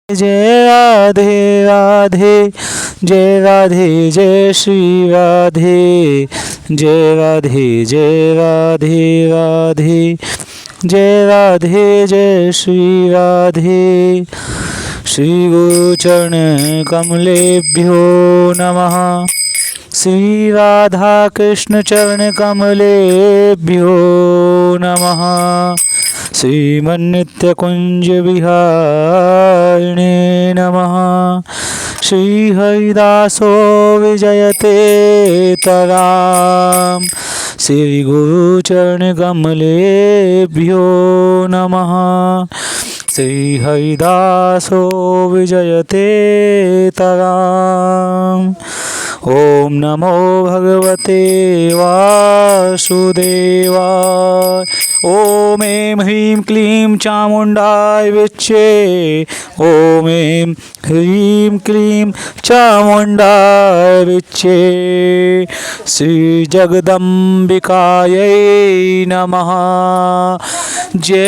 जय राधे राधे, जय राधे जय श्री राधे, जय राधे जय राधे राधे, जय राधे जय श्री राधे। श्री गुरुचरण कमलेभ्यो नमः। श्री राधा कृष्ण चरण कमलेभ्यो नमः। श्रीमन्नित्य कुंज विहारिणे नमः। श्री हरिदासो विजयते तराम। श्री गुरुचरण कमलेभ्यो नमः। श्री हरिदासो विजयते तराम। ओम नमो भगवते वासुदेवाय। ओम ऐं ह्रीं क्लीं चामुण्डाय विच्चे। ओम ऐं ह्रीं क्लीं चामुण्डाय विच्चे। श्री जगदम्बिकायै नमः। जय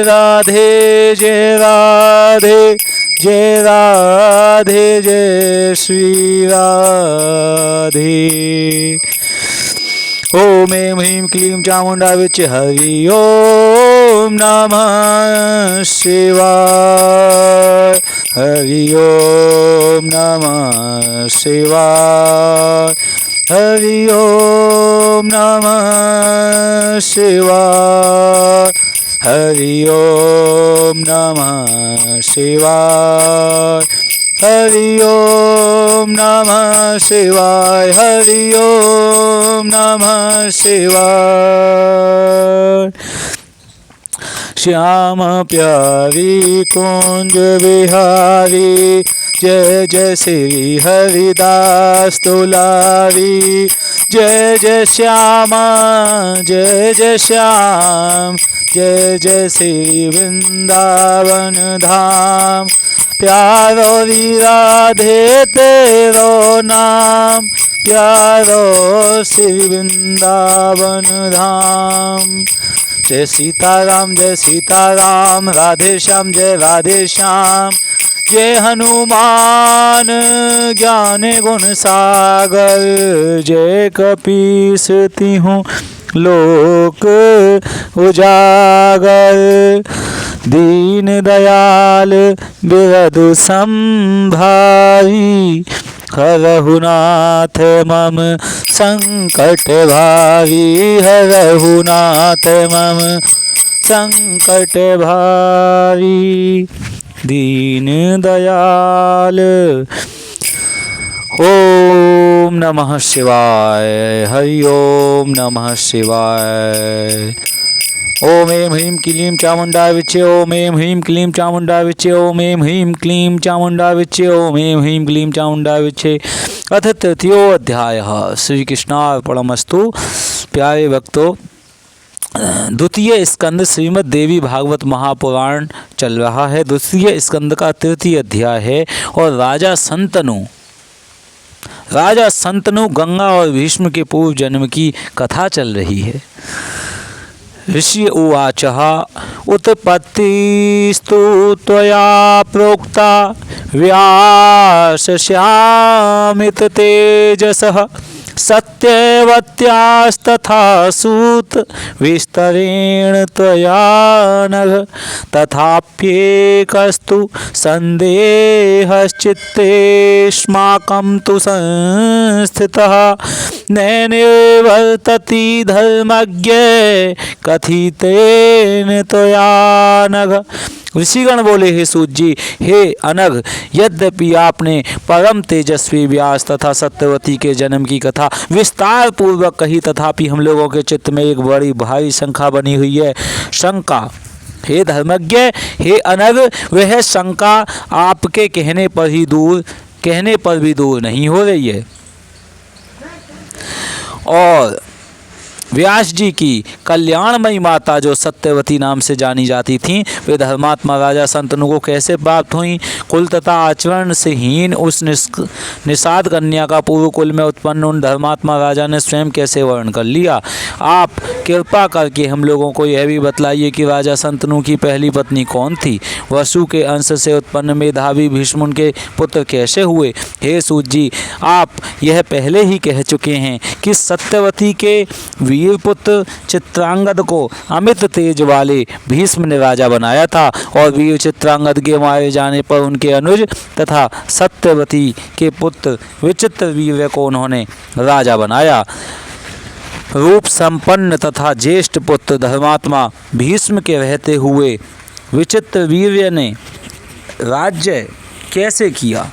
राधे जय राधे, जय राधे जय श्री राधे। ओम ऐं ह्रीं क्लीं चामुण्डाय विच्चे। हरि ओम नमः शिवाय। हरि ओम नमः शिवाय। हरि ओम नमः शिवाय। हरि ओम नमः शिवाय। हरि ओम नमः शिवाय। हरि ओम नमः शिवाय। श्याम प्यारी कुंज विहारी, जय जय श्री हरिदास दुलारी। जय जय श्यामा, जय जय श्याम, जय जय श्री वृंदावन धाम। प्यारो री राधे तेरो नाम, प्यारो श्री वृंदावन धाम। जय सीताराम जय सीताराम, राधे श्याम जय राधे श्याम। जय हनुमान ज्ञान गुण सागर, जय कपीस तिहु लोक उजागर। दीन दयाल बिरधु संभारी, हरहु नाथ मम संकट भारी। हरहु नाथ मम संकट भारी। दीन दयाल। ओम नमः शिवाय। हरि ओम नमः शिवाय। ओम ऐं ह्रीं क्लीं चामुण्डाय विच्चे। ओम ऐं ह्रीं क्लीं चामुण्डाय विच्चे। ओम ऐं ह्रीं क्लीं चामुण्डाय विच्चे। ओम ऐं ह्रीं क्लीं चामुण्डाय विच्चे। अथ तृतीयो अध्यायः। श्री कृष्णार्पणमस्तु। प्यारे भक्तों, द्वितीय स्कंद श्रीमद् देवी भागवत महापुराण चल रहा है। द्वितीय स्कंद का तृतीय अध्याय है और राजा संतनु गंगा और भीष्म के पूर्व जन्म की कथा चल रही है। ऋषि उवाचः उत्पत्तिस्तु त्वया प्रोक्ता व्यासस्यामित तेजसः सत्यवत्यास्तथा सूत विस्तरेण त्वया नघ तथाप्येकस्तु सन्देहश्चित्तेऽस्माकं तु संस्थितः नैने वर्तति धर्मज्ञ कथितेन त्वया नघ। ऋषिगण बोले, हे सूत जी, हे अनघ, यद्यपि आपने परम तेजस्वी व्यास तथा सत्यवती के जन्म की कथा विस्तार पूर्वक कही, तथापि हम लोगों के चित्त में एक बड़ी भारी शंका बनी हुई है। शंका, हे धर्मज्ञ, हे अनघ, वह शंका आपके कहने पर भी दूर नहीं हो रही है। और व्यास जी की कल्याणमयी माता जो सत्यवती नाम से जानी जाती थीं, वे धर्मात्मा राजा शंतनु को कैसे प्राप्त हुईं? कुल तथा आचरण से हीन उस निषाद कन्या का पूर्व कुल में उत्पन्न उन धर्मात्मा राजा ने स्वयं कैसे वर्ण कर लिया? आप कृपा करके हम लोगों को यह भी बतलाइए कि राजा शंतनु की पहली पत्नी कौन थी? वसु के अंश से उत्पन्न मेधावी भीष्म उनके पुत्र कैसे हुए? हे सूत जी, आप यह पहले ही कह चुके हैं कि सत्यवती के वीरपुत्र चित्रांगद को अमित तेज वाले भीष्म ने राजा बनाया था और वीर चित्रांगद के मारे जाने पर उनके अनुज तथा सत्यवती के पुत्र विचित्र वीर्य को उन्होंने राजा बनाया। रूप संपन्न तथा ज्येष्ठ पुत्र धर्मात्मा भीष्म के रहते हुए विचित्र वीर्य ने राज्य कैसे किया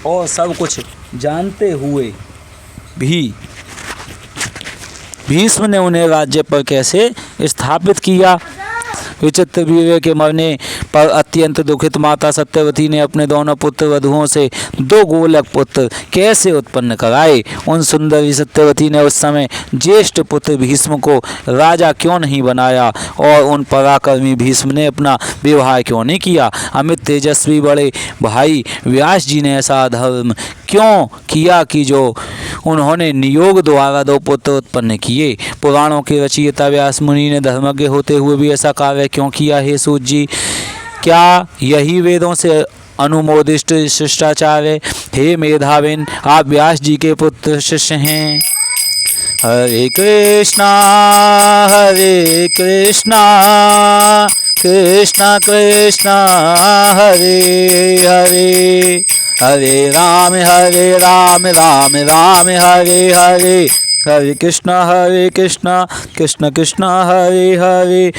और सब कुछ जानते हुए भी भीष्म ने उन्हें राज्य पर कैसे स्थापित किया? विचित्र वीर्य के मरने पर अत्यंत दुखित माता सत्यवती ने अपने दोनों पुत्र वधुओं से 2 गोलक पुत्र कैसे उत्पन्न कराए? उन सुंदरी सत्यवती ने उस समय ज्येष्ठ पुत्र भीष्म को राजा क्यों नहीं बनाया और उन पराक्रमी भीष्म ने अपना विवाह क्यों नहीं किया? अमित तेजस्वी बड़े भाई व्यास जी ने ऐसा धर्म क्यों किया कि जो उन्होंने नियोग द्वारा 2 पुत्र उत्पन्न किए? पुराणों के रचयिता व्यास मुनि ने धर्मज्ञ होते हुए भी ऐसा कार्य क्यों किया? हे सूत जी, क्या यही वेदों से अनुमोदित शिष्टाचार है? हे मेधाविन, आप व्यास जी के पुत्र शिष्य हैं। हरे कृष्णा कृष्णा कृष्णा हरे हरे, हरे राम राम राम हरे हरे, हरे कृष्णा कृष्ण कृष्ण हरे हरे,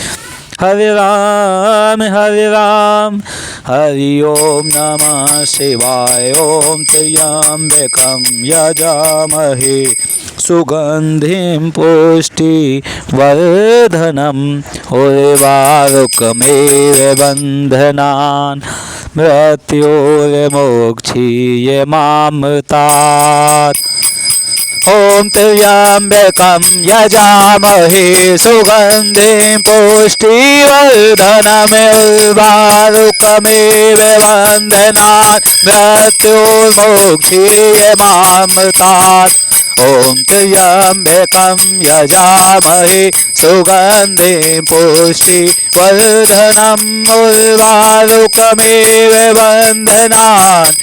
हरे राम हरि ओम नमः शिवाय। ओम त्र्यंबकं यजामहे सुगंधिं पुष्टिवर्धनम् उर्वारुकमेव बन्धनान् मृत्योर्मोक्षीयमामृतात्। ओम त्र्यंबकं यजामहे सुगंधिं पुष्टिवर्धनम् उर्वारुकमेव बन्धनान् मृत्योर्मोक्षीयमामृतात्। ओम त्र्यंबकं यजामहे सुगंधिं पुष्टिवर्धनम् उर्वारुकमेव बन्धनान्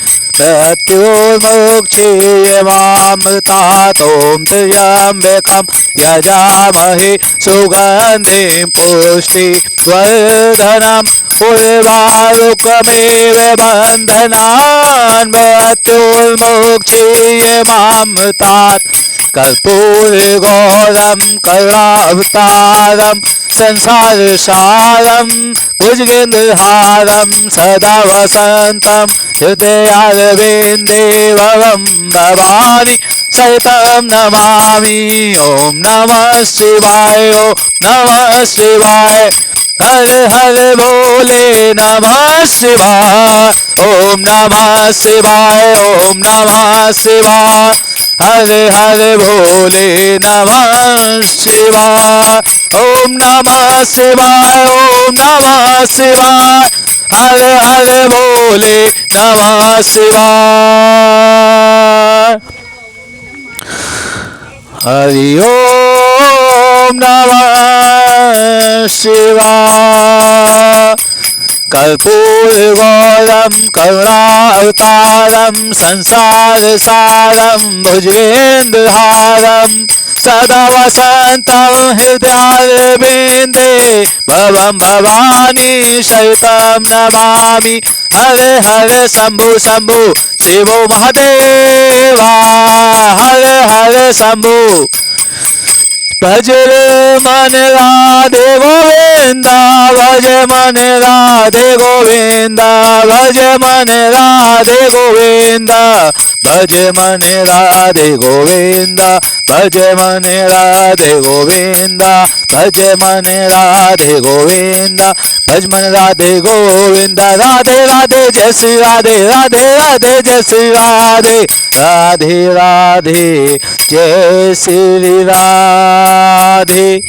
मृत्योर्मोक्षीयमामृतात्। ओम त्र्यंबकं यजामहे सुगंधिं पुष्टिवर्धनम् उर्वारुकमेव बन्धनान् मृत्योर्मोक्षीयमामृतात्। कर्पूरगौरं करुणावतारं संसारसारं भुजगेन्द्रहारं सदा वसन्तं हृदयारविन्दे भवं भवानी सहितं नमामि। ओम नमः शिवाय, ओम नमः शिवाय, हर हर बोले नमः शिवाय। ओम नमः शिवाय, ओम नमः शिवाय, हर हर भोले नमः शिवाय। ओम नमः शिवाय, ओम नमः शिवाय, हर हर भोले नमः शिवाय। हरि ओम नमः शिवाय। कर्पूरगौरं करुणावतारं संसारसारं भुजगेन्द्रहारं सदा वसन्तं हृदयारविन्दे भवं भवानी सहितं नमामि। हरे हरे शंभु शंभु शिवो महादेवा, हरे हरे शंभु। भज मन राधे गोविंदा, भज मन राधे गोविंदा, भज मन राधे गोविंदा, भज मन राधे गोविंद, भज मन राधे गोविंद, भज मन राधे गोविंद, भज मन राधे गोविंद। राधे राधे जय श्री राधे, राधे राधे जय श्री राधे, राधे राधे जय श्री राधे।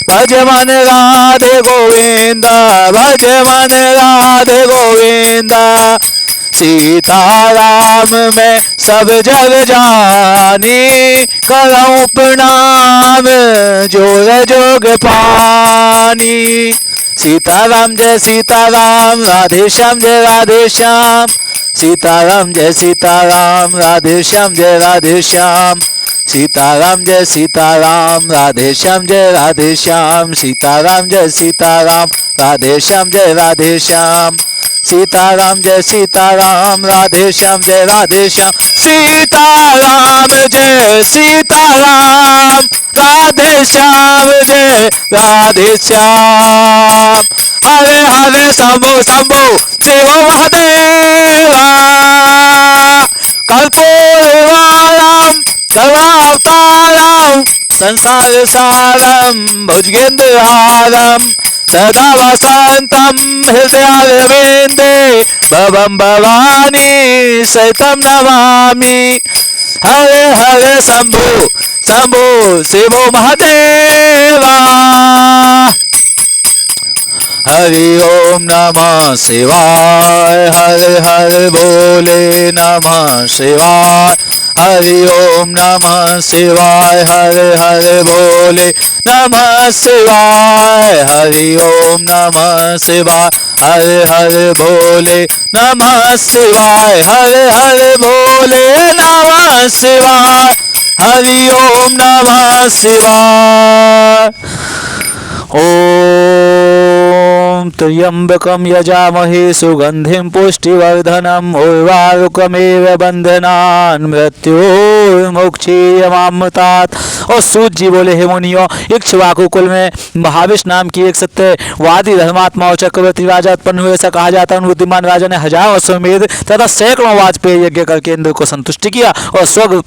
भज मन राधे गोविंद, भज मन राधे गोविंद। सीताराम में सब जग जानी, करऊं प्रणाम जोग जोग पानी। सीताराम जय सीताराम, राधे श्याम जय राधे श्याम, सीताराम जय सीताराम, राधे श्याम जय राधे श्याम, सीताराम जय सीताराम, राधे श्याम जय राधे श्याम, सीताराम जय सीताराम, राधे श्याम जय राधे श्याम, सीताराम जय सीताराम, राधे श्याम जय राधे श्याम, सीताराम जय सीताराम, राधे श्याम जय राधे श्याम। हरे हरे शंभो शंभो शिव महादेवा, कर्पूरवाणं सर्वावतारं, संसार सारं भुजगेन्द्रहारं, सदा वसन्तं हृदयारविन्दे, भवं भवानी सहितं नमामि। हरे हरे शंभो शंभो शिवो महादेवा। हरि ओम नमः शिवाय, हरे हरे बोले नमः शिवाय, हरि ओम नमः शिवाय, हरे हरे बोले नमः शिवाय, हरि ओम नमः शिवाय, हरे हरे बोले नमः शिवाय, हरे हरे बोले नमः शिवाय, हरि ओम नमः शिवाय। ओम त्र्यंबकं यजामहे सुगंधिं पुष्टिवर्धनम्, उर्वारुकमेव बंधनान् मृत्योर्मुक्षीयमामृतात्। और सूत जी बोले, हे मुनियों, इक्ष्वाकु कुल में महाविष नाम की एक सत्यवादी धर्मात्मा और चक्रवर्ती राजा उत्पन्न हुए, ऐसा कहा जाता है। उन बुद्धिमान राजा ने हजारों अश्वमेध तथा सैकड़ों वाजपेयी यज्ञ करके इंद्र को संतुष्ट किया और स्वर्ग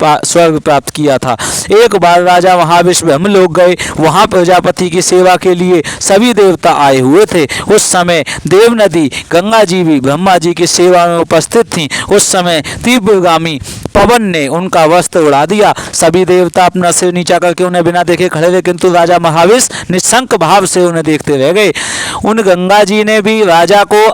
प्राप्त किया था। एक बार राजा महाविष ब्रह्मलोक गए, वहां प्रजापति की सेवा के लिए सभी देवता आए हुए थे। उस समय देव नदी गंगा जी भी ब्रह्मा जी की सेवा में उपस्थित थीं। उस समय तीव्रगामी पवन ने उनका वस्त्र उड़ा दिया। सभी देवता अपना सिर नीचा करके उन्हें बिना देखे खड़े रहे, किंतु राजा महाविष निशंक भाव से उन्हें देखते रह गए। उन गंगा जी ने भी राजा को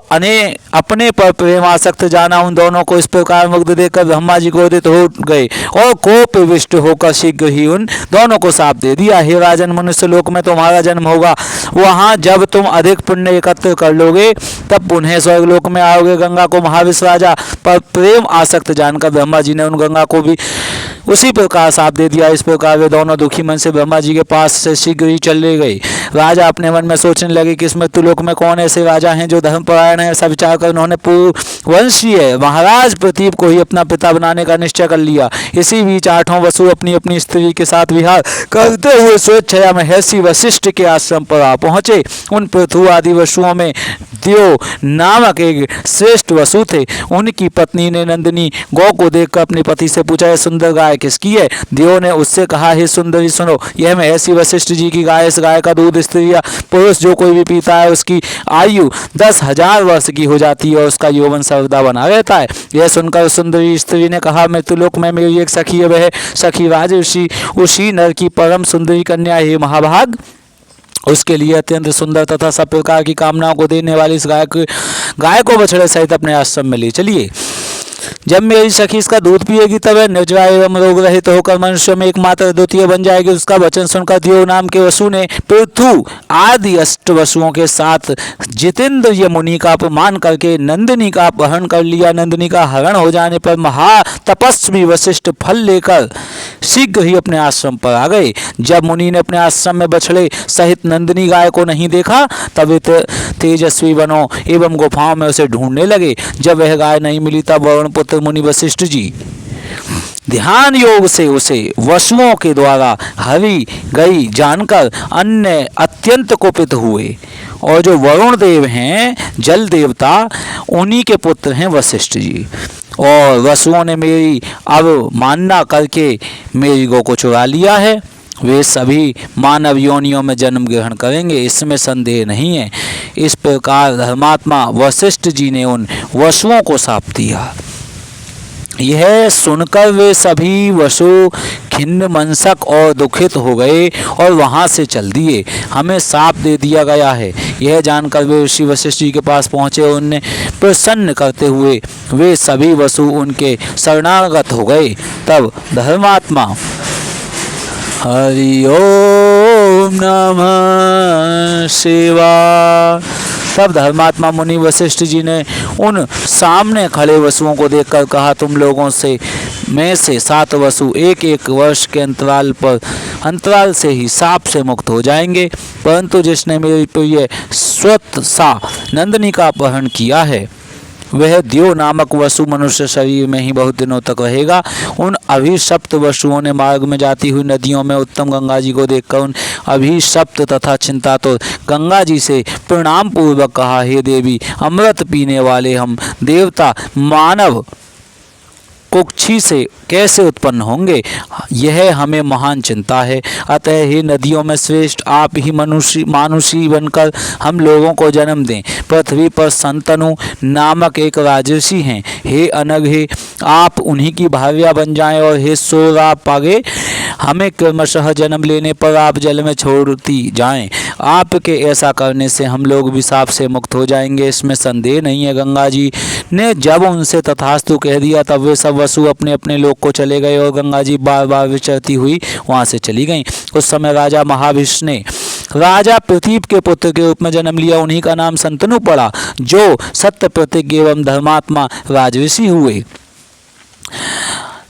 अपने पर प्रेमासक्त जाना। उन दोनों को इस प्रकार मुग्ध देखकर ब्रह्मा जी क्रोधित हो गए और कोपविष्ट होकर शीघ्र ही उन दोनों को शाप दे दिया, हे राजन, मनुष्य लोक में तुम्हारा जन्म होगा। वहां जब तुम अधिक पुण्य एकत्र कर लोगे तब पुनः स्वर्गलोक में आओगे। गंगा को महाविष राजा पर प्रेम आसक्त जानकर ब्रह्मा जी ने उन गंगा को भी उसी प्रकार शाप दे दिया। इस प्रकार वे दोनों दुखी मन से ब्रह्मा जी के पास से शीघ्र ही चले गए। राजा अपने मन में सोचने लगे कि इस मृत्युलोक में कौन ऐसे राजा हैं जो धर्मपरायण है। ऐसा विचार कर उन्होंने पूर्ववंशीय महाराज प्रतीप को ही अपना पिता बनाने का निश्चय कर लिया। इसी बीच आठों वसु अपनी अपनी स्त्री के साथ विहार करते हुए स्वेच्छया में महर्षि वशिष्ठ के आश्रम पर आ पहुंचे। उन पृथु आदि वसुओं में देव नामक एक श्रेष्ठ वसु थे। उनकी पत्नी ने नंदिनी गौ को देखकर अपने पति से पूछा, यह सुंदर गाय किसकी है? देव ने उससे कहा, हे सुंदरी सुनो, यह महर्षि वशिष्ठ जी की गाय। इस गाय का दूध स्त्री या पुरुष जो कोई भी पीता है उसकी आयु 10,000 वर्ष की हो जाती है और उसका यौवन सर्वदा बना रहता है। यह सुनकर सुंदरी स्त्री ने कहा, मृत्युलोक में मेरी एक सखी है, वह सखी राजर्षि उसी नर की परम सुंदरी कन्या है। महाभाग, उसके लिए अत्यंत सुंदर तथा सब प्रकार की कामनाओं को देने वाली इस गाय को बछड़े सहित अपने आश्रम में ले चलिए। जब मेरी सखी इसका दूध पिएगी तब वह निर्जरा एवं रोग रहित होकर मनुष्य में एकमात्र द्वितीय बन जाएगी। उसका वचन सुनकर देव नाम के वसु ने पृथु आदि 8 वसुओं के साथ जितेंद्र मुनि का अपमान करके नंदिनी का अपहरण कर लिया। नंदिनी का हरण हो जाने पर महातपस्वी वशिष्ठ फल लेकर शीघ्र ही अपने आश्रम पर आ गए। जब मुनि ने अपने आश्रम में बछड़े सहित नंदिनी गाय को नहीं देखा तब वे तेजस्वी वनों एवं गुफाओं में उसे ढूंढने लगे। जब वह गाय नहीं मिली तब वरुण पुत्र मुनि वशिष्ठ जी ध्यान योग से उसे वसुओं के द्वारा हरी गई जानकर अन्य अत्यंत कुपित हुए। और जो वरुण देव हैं जल देवता, उन्हीं के पुत्र हैं वशिष्ठ जी। और वसुओं ने मेरी अवमानना करके मेरी गौ को चुरा लिया है, वे सभी मानव योनियों में जन्म ग्रहण करेंगे, इसमें संदेह नहीं है। इस प्रकार धर्मात्मा वशिष्ठ जी ने उन वसुओं को शाप दिया। यह सुनकर वे सभी वसु खिन्न मनसक और दुखित हो गए और वहाँ से चल दिए। हमें शाप दे दिया गया है, यह जानकर वे ऋषि वशिष्ठ जी के पास पहुँचे। उन्हें प्रसन्न करते हुए वे सभी वसु उनके शरणागत हो गए। तब धर्मात्मा हरि ओम नमः शिवाय। तब धर्मात्मा मुनि वशिष्ठ जी ने उन सामने खड़े वसुओं को देखकर कहा, तुम लोगों से में से 7 वसु एक एक वर्ष के अंतराल से ही शाप से मुक्त हो जाएंगे, परंतु जिसने मेरी प्रिय स्वतसा नंदिनी का अपहरण किया है वह द्यो नामक वसु मनुष्य शरीर में ही बहुत दिनों तक रहेगा। उन अभिशप्त वसुओं ने मार्ग में जाती हुई नदियों में उत्तम गंगा जी को देखकर उन अभिशप्त तथा चिंतातुर गंगा जी से प्रणाम पूर्वक कहा, हे देवी, अमृत पीने वाले हम देवता मानव कुक्षी से कैसे उत्पन्न होंगे, यह हमें महान चिंता है। अतः हे नदियों में श्रेष्ठ, आप ही मानुषी बनकर हम लोगों को जन्म दें। पृथ्वी पर संतनु नामक एक राजर्षि हैं, हे अनघे, आप उन्हीं की भार्या बन जाएं। और हे सोरापागे, हमें क्रमशः जन्म लेने पर आप जल में छोड़ती जाएं। आपके ऐसा करने से हम लोग भी शाप से मुक्त हो जाएंगे, इसमें संदेह नहीं है। गंगा जी ने जब उनसे तथास्तु कह दिया तब वे सब वसु अपने अपने लोक को चले गए और गंगा जी बार बार विचरती हुई वहां से चली गईं। उस समय राजा महाभिष ने राजा प्रतीप के पुत्र के रूप में जन्म लिया। उन्हीं का नाम संतनु पड़ा, जो सत्य प्रतिज्ञ एवं धर्मात्मा राजऋषि हुए।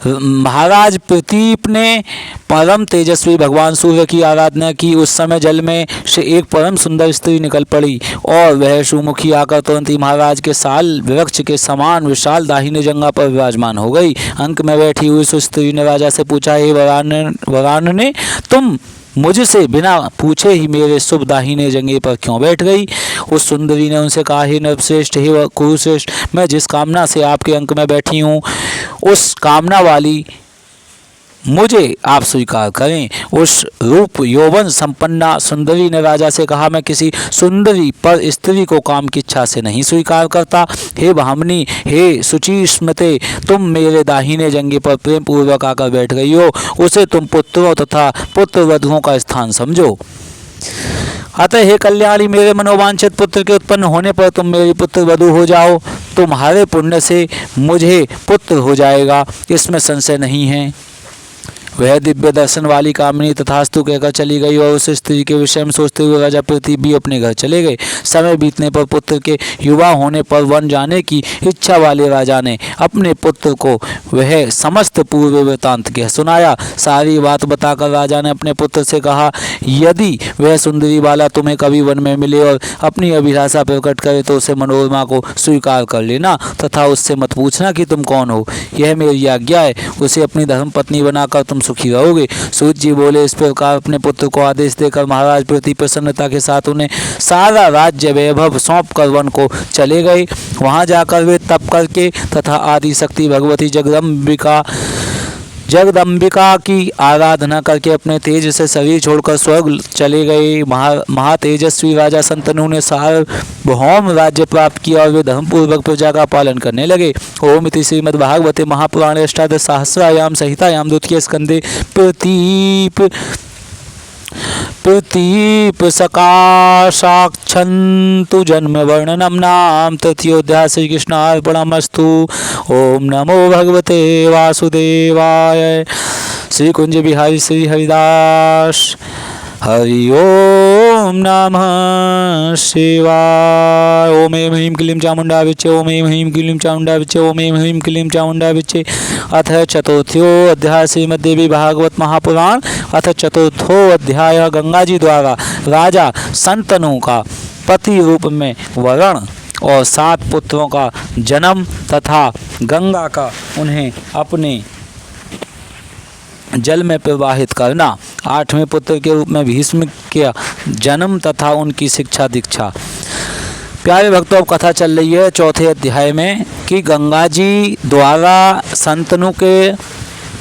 महाराज प्रतीप ने परम तेजस्वी भगवान सूर्य की आराधना की। उस समय जल में से एक परम सुंदर स्त्री निकल पड़ी और वह सुमुखी आकर तुरंत ही महाराज के साल वृक्ष के समान विशाल दाहिने जंघा पर विराजमान हो गई। अंक में बैठी हुई उस स्त्री ने राजा से पूछा, हे वरानने, तुम मुझसे बिना पूछे ही मेरे शुभ दाहिने जंघे पर क्यों बैठ गई? उस सुंदरी ने उनसे कहा, हे नरश्रेष्ठ, हे कुरुश्रेष्ठ, मैं जिस कामना से आपके अंक में बैठी हूँ उस कामना वाली मुझे आप स्वीकार करें। उस रूप यौवन संपन्ना सुंदरी ने राजा से कहा, मैं किसी सुंदरी पर स्त्री को काम की इच्छा से नहीं स्वीकार करता। हे भामिनी, हे शुचि स्मृते, तुम मेरे दाहिने जंघे पर प्रेम पूर्वक आकर बैठ गई हो, उसे तुम पुत्रों तथा पुत्र वधुओं का स्थान समझो। अतः हे कल्याणी, मेरे मनोवांछित पुत्र के उत्पन्न होने पर तुम मेरी पुत्र वधु हो जाओ। तुम्हारे पुण्य से मुझे पुत्र हो जाएगा, इसमें संशय नहीं है। वह दिव्य दर्शन वाली कामिनी तथास्तु कहकर चली गई और उस स्त्री के विषय में सोचते हुए राजा प्रतीप भी अपने घर चले गए। समय बीतने पर पुत्र के युवा होने पर वन जाने की इच्छा वाले राजा ने अपने पुत्र को वह समस्त पूर्व वृत्तांत कह सुनाया। सारी बात बताकर राजा ने अपने पुत्र से कहा, यदि वह सुंदरी वाला तुम्हें कभी वन में मिले और अपनी अभिलाषा प्रकट करे तो उसे मनोरमा को स्वीकार कर लेना तथा उससे मत पूछना कि तुम कौन हो। यह मेरी आज्ञा है, उसे अपनी धर्म पत्नी बनाकर तुम सुखी रहोगे। सूत जी बोले। इस प्रकार अपने पुत्र को आदेश देकर महाराज प्रति प्रसन्नता के साथ उन्हें सारा राज्य वैभव सौंप कर वन को चले गए। वहां जाकर वे तप करके तथा आदि शक्ति भगवती जगदम्बिका की आराधना करके अपने तेज से शरीर छोड़कर स्वर्ग चले गए। महातेजस्वी राजा संतनु ने सार्वभौम राज्य प्राप्त किया और वे धर्मपूर्वक प्रजा का पालन करने लगे। ओम इति श्रीमद्भागवते महापुराणे अष्टादश सहस्रायाम संहितायाम द्वितीय स्कंदे प्रतीप सकाशाक्षन्तु जन्म वर्णनम नाम तृतीयोऽध्याय। श्री कृष्णार्पणमस्तु। ओम नमो भगवते वासुदेवाय। श्री कुंज बिहारी श्री हरिदास। हरि ओम नमः शिवाय। ओम ऐं ह्रीं क्लीं चामुंडा विचे। ओम ऐं ह्रीं क्लीं चामुंडा विचे। ओम ऐं ह्रीं क्लीं चामुंडा विचे। अथ चतुर्थो अध्याय श्रीमद्देवी भागवत महापुराण। अथ चतुर्थो अध्याय गंगा जी द्वारा राजा संतनु का पति रूप में वरण और 7 पुत्रों का जन्म तथा गंगा का उन्हें अपने जल में प्रवाहित करना। 8वें पुत्र के रूप में भीष्म के जन्म तथा उनकी शिक्षा दीक्षा। प्यारे भक्तों, अब कथा चल रही है 4थे अध्याय में। कि गंगा जी द्वारा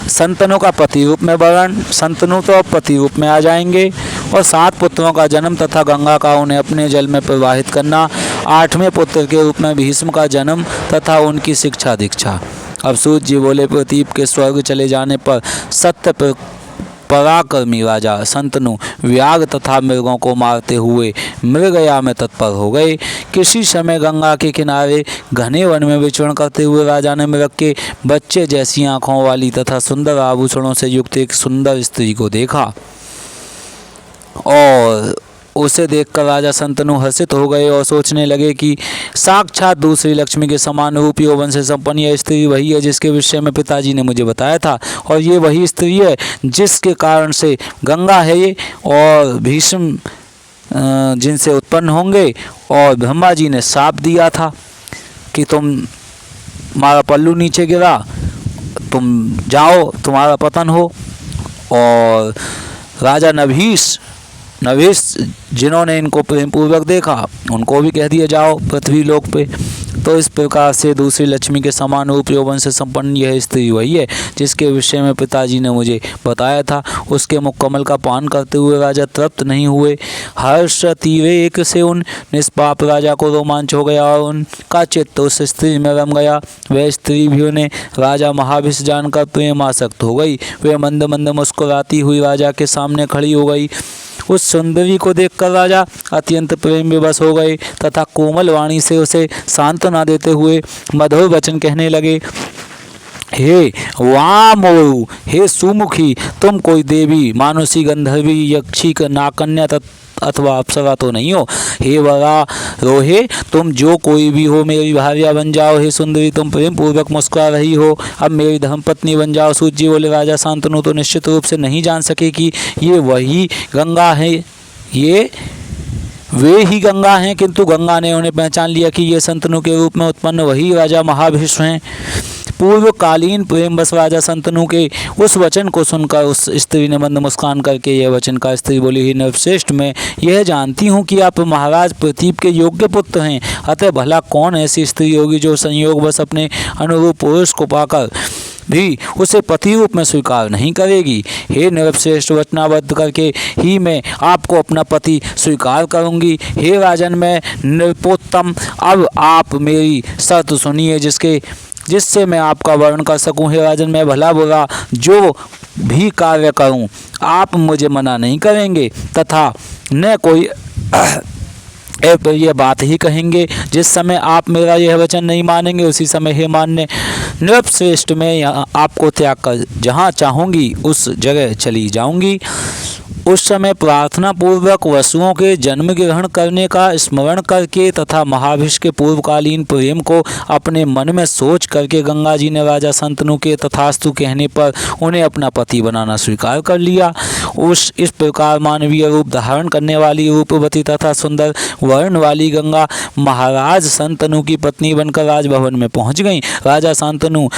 संतनु का पति रूप में वर्ण, संतनु तो अब पति रूप में आ जाएंगे, और 7 पुत्रों का जन्म तथा गंगा का उन्हें अपने जल में प्रवाहित करना, 8वें पुत्र के रूप में भीष्म का जन्म तथा उनकी शिक्षा दीक्षा। अब सूत जी बोले, प्रतीप के स्वर्ग चले जाने पर सत्य पराक्रमी राजा संतनु व्याघ्र तथा मृगों को मारते हुए मृगया में तत्पर हो गए। किसी समय गंगा के किनारे घने वन में विचरण करते हुए राजा ने मृग के बच्चे जैसी आंखों वाली तथा सुंदर आभूषणों से युक्त एक सुंदर स्त्री को देखा, और उसे देखकर राजा संतनु हर्षित हो गए और सोचने लगे कि साक्षात दूसरी लक्ष्मी के समान रूप यौवन से संपन्न यह स्त्री वही है जिसके विषय में पिताजी ने मुझे बताया था, और ये वही स्त्री है जिसके कारण से गंगा है ये और भीष्म जिनसे उत्पन्न होंगे, और ब्रह्मा जी ने शाप दिया था कि तुम्हारा पल्लू नीचे गिरा, तुम जाओ, तुम्हारा पतन हो। और राजा नभीस जिन्होंने इनको प्रेमपूर्वक देखा उनको भी कह दिया जाओ पृथ्वी लोक पे। तो इस प्रकार से दूसरी लक्ष्मी के समान रूप यौवन से संपन्न यह स्त्री वही है जिसके विषय में पिताजी ने मुझे बताया था। उसके मुख कमल का पान करते हुए राजा तृप्त नहीं हुए। हर्ष तीव्र से उन निष्पाप राजा को रोमांच हो गया और उनका चित्त उस स्त्री में रम गया। वह स्त्री भी उन्हें राजा महाभिष जानकर प्रेमासक्त हो गई। वह मंद मंद मुस्कुराती हुई राजा के सामने खड़ी हो गई। उस सुंदरी को देखकर राजा अत्यंत प्रेम विवश हो गए तथा कोमल वाणी से उसे सांत्वना देते हुए मधुर वचन कहने लगे। हे वामोरु, हे सुमुखी, तुम कोई देवी, मानुषी, गंधर्वी, यक्षी, नाकन्या अथवा अप्सरा तो नहीं हो। हे वरा रोहे, तुम जो कोई भी हो मेरी भार्या बन जाओ। हे सुंदरी, तुम प्रेम पूर्वक मुस्कुरा रही हो, अब मेरी धर्मपत्नी बन जाओ। सूत जी बोले, राजा शांतनु तो निश्चित रूप से नहीं जान सके कि ये वही गंगा है, ये वे ही गंगा हैं, किंतु गंगा ने उन्हें पहचान लिया कि ये संतनु के रूप में उत्पन्न वही राजा महाभीष्म हैं। पूर्वकालीन प्रेम बस राजा संतनु के उस वचन को सुनकर उस स्त्री ने मंद मुस्कान करके यह वचन का स्त्री बोली, ही नवश्रेष्ठ, मैं यह जानती हूँ कि आप महाराज प्रतीप के योग्य पुत्र हैं, अतः भला कौन ऐसी स्त्री होगी जो संयोग बस अपने अनुरूप पुरुष को पाकर भी उसे पति रूप में स्वीकार नहीं करेगी। हे नवश्रेष्ठ, वचनाबद्ध करके ही मैं आपको अपना पति स्वीकार करूंगी। हे राजन, मैं नृपोत्तम, अब आप मेरी शर्त सुनिए जिससे मैं आपका वर्णन कर सकूं। हे राजन, मैं भला बुरा जो भी कार्य करूं आप मुझे मना नहीं करेंगे तथा न कोई ये बात ही कहेंगे। जिस समय आप मेरा यह वचन नहीं मानेंगे उसी समय हे मान्य नृपश्रेष्ठ, मैं आपको त्याग कर जहाँ चाहूँगी उस जगह चली जाऊँगी। उस समय प्रार्थना पूर्वक वसुओं के जन्म ग्रहण करने का स्मरण करके तथा महाभिष के पूर्वकालीन प्रेम को अपने मन में सोच करके गंगा जी ने राजा संतनु के तथास्तु कहने पर उन्हें अपना पति बनाना स्वीकार कर लिया। इस प्रकार मानवीय रूप धारण करने वाली रूपवती तथा सुंदर वर्ण वाली गंगा महाराज संतनु की पत्नी बनकर राजभवन में पहुंच गईं। राजा संतनु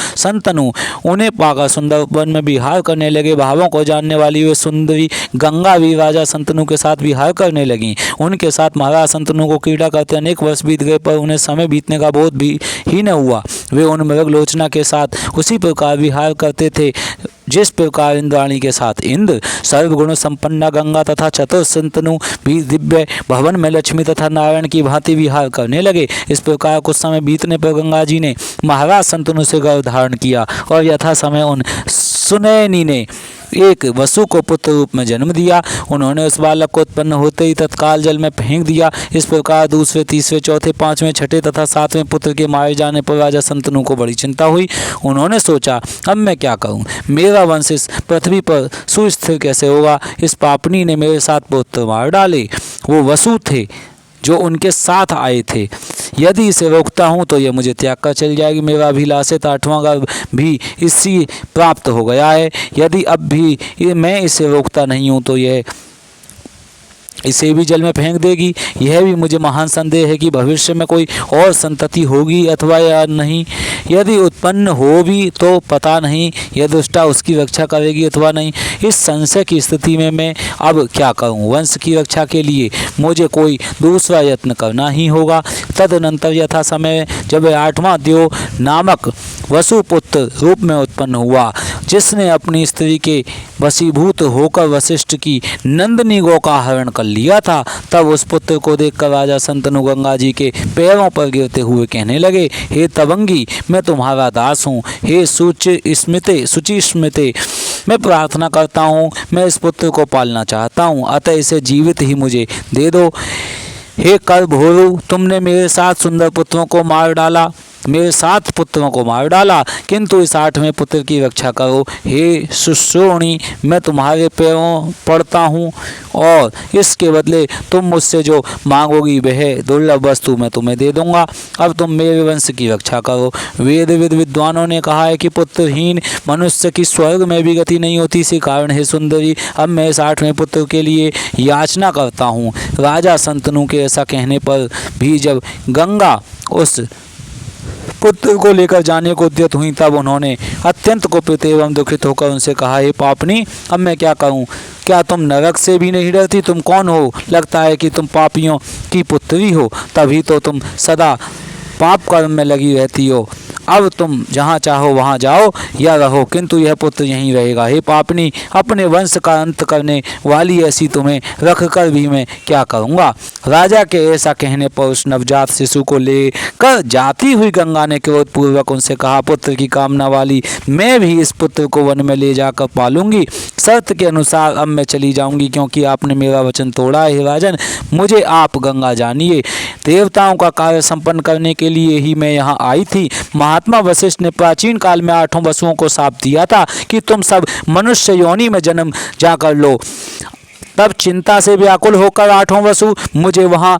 उन्हें पाकर सुंदर वन में विहार करने लगे। भावों को जानने वाली वे सुंदरी गंगा भी राजा संतनु के साथ विहार करने लगी। उनके साथ महाराज संतनु को क्रीड़ा करते अनेक वर्ष बीत गए पर उन्हें समय बीतने का बोध भी ही न हुआ। वे उन मृगलोचना के साथ उसी प्रकार विहार करते थे जिस प्रकार इंद्राणी के साथ इंद्र, सर्वगुण संपन्ना गंगा तथा चतुर संतनु भी दिव्य भवन में लक्ष्मी तथा नारायण की भांति विहार करने लगे। इस प्रकार कुछ समय बीतने पर गंगा जी ने महाराज संतनु से गर्भ धारण किया और यथा समय उन सुनैनी ने एक वसु को पुत्र रूप में जन्म दिया। उन्होंने उस बालक को उत्पन्न होते ही तत्काल जल में फेंक दिया। इस प्रकार दूसरे, तीसरे, चौथे, पांचवें, छठे तथा सातवें पुत्र के मारे जाने पर राजा संतनु को बड़ी चिंता हुई। उन्होंने सोचा, अब मैं क्या करूं, मेरा वंश इस पृथ्वी पर सुस्थिर कैसे होगा। इस पापनी ने मेरे 7 पुत्र मार डाले। वो वसु थे जो उनके साथ आए थे। यदि इसे रोकता हूँ तो यह मुझे त्याग कर चल जाएगी। मेरा अभिलाषित 8वां गर्भ भी इसी प्राप्त हो गया है। यदि अब भी मैं इसे रोकता नहीं हूँ तो यह इसे भी जल में फेंक देगी। यह भी मुझे महान संदेह है कि भविष्य में कोई और संतति होगी अथवा या नहीं। यदि उत्पन्न हो भी तो पता नहीं यह दुष्टा उसकी रक्षा करेगी अथवा नहीं। इस संशय की स्थिति में मैं अब क्या करूं? वंश की रक्षा के लिए मुझे कोई दूसरा यत्न करना ही होगा। तदनंतर यथा समय जब 8वां द्यो नामक वसुपुत्र रूप में उत्पन्न हुआ, जिसने अपनी स्त्री के वशीभूत होकर वशिष्ठ की नंदिनी गौ का हरण कर लिया था, तब उस पुत्र को देखकर राजा शंतनु गंगा जी के पैरों पर गिरते हुए कहने लगे, हे तवंगी, मैं तुम्हारा दास हूँ। हे शुचि स्मृते, मैं प्रार्थना करता हूँ, मैं इस पुत्र को पालना चाहता हूँ, अतः इसे जीवित ही मुझे दे दो। हे कर भोरु, तुमने मेरे 7 सुंदर पुत्रों को मार डाला, किंतु इस 8वें पुत्र की रक्षा करो। हे सुश्रोणी, मैं तुम्हारे पैरों पड़ता हूँ और इसके बदले तुम मुझसे जो मांगोगी वह दुर्लभ वस्तु मैं तुम्हें दे दूंगा। अब तुम मेरे वंश की रक्षा करो। विद्वानों ने कहा है कि पुत्रहीन मनुष्य की स्वर्ग में भी गति नहीं होती। इसी कारण हे सुंदरी, अब मैं इस 8वें पुत्र के लिए याचना करता हूँ। राजा शंतनु के ऐसा कहने पर भी जब गंगा उस पुत्र को लेकर जाने को उद्यत हुई, तब उन्होंने अत्यंत कुपित एवं दुखित होकर उनसे कहा, हे पापनी, अब मैं क्या करूं? क्या तुम नरक से भी नहीं डरती? तुम कौन हो? लगता है कि तुम पापियों की पुत्री हो, तभी तो तुम सदा पाप कर्म में लगी रहती हो। अब तुम जहाँ चाहो वहाँ जाओ या रहो, किंतु यह पुत्र यहीं रहेगा। हे पापनी, अपने वंश का अंत करने वाली ऐसी तुम्हें रख कर भी मैं क्या करूँगा? राजा के ऐसा कहने पर उस नवजात शिशु को लेकर जाती हुई गंगा ने क्रोधपूर्वक उनसे कहा, पुत्र की कामना वाली मैं भी इस पुत्र को वन में ले जाकर पालूंगी। शर्त के अनुसार अब मैं चली जाऊंगी, क्योंकि आपने मेरा वचन तोड़ा है। हे राजन, मुझे आप गंगा जानिए। देवताओं का कार्य संपन्न करने के लिए ही मैं यहाँ आई थी। महात्मा वशिष्ठ ने प्राचीन काल में 8 वसुओं को शाप दिया था कि तुम सब मनुष्य योनि में जन्म जाकर लो। तब चिंता से व्याकुल होकर 8 वसु मुझे वहां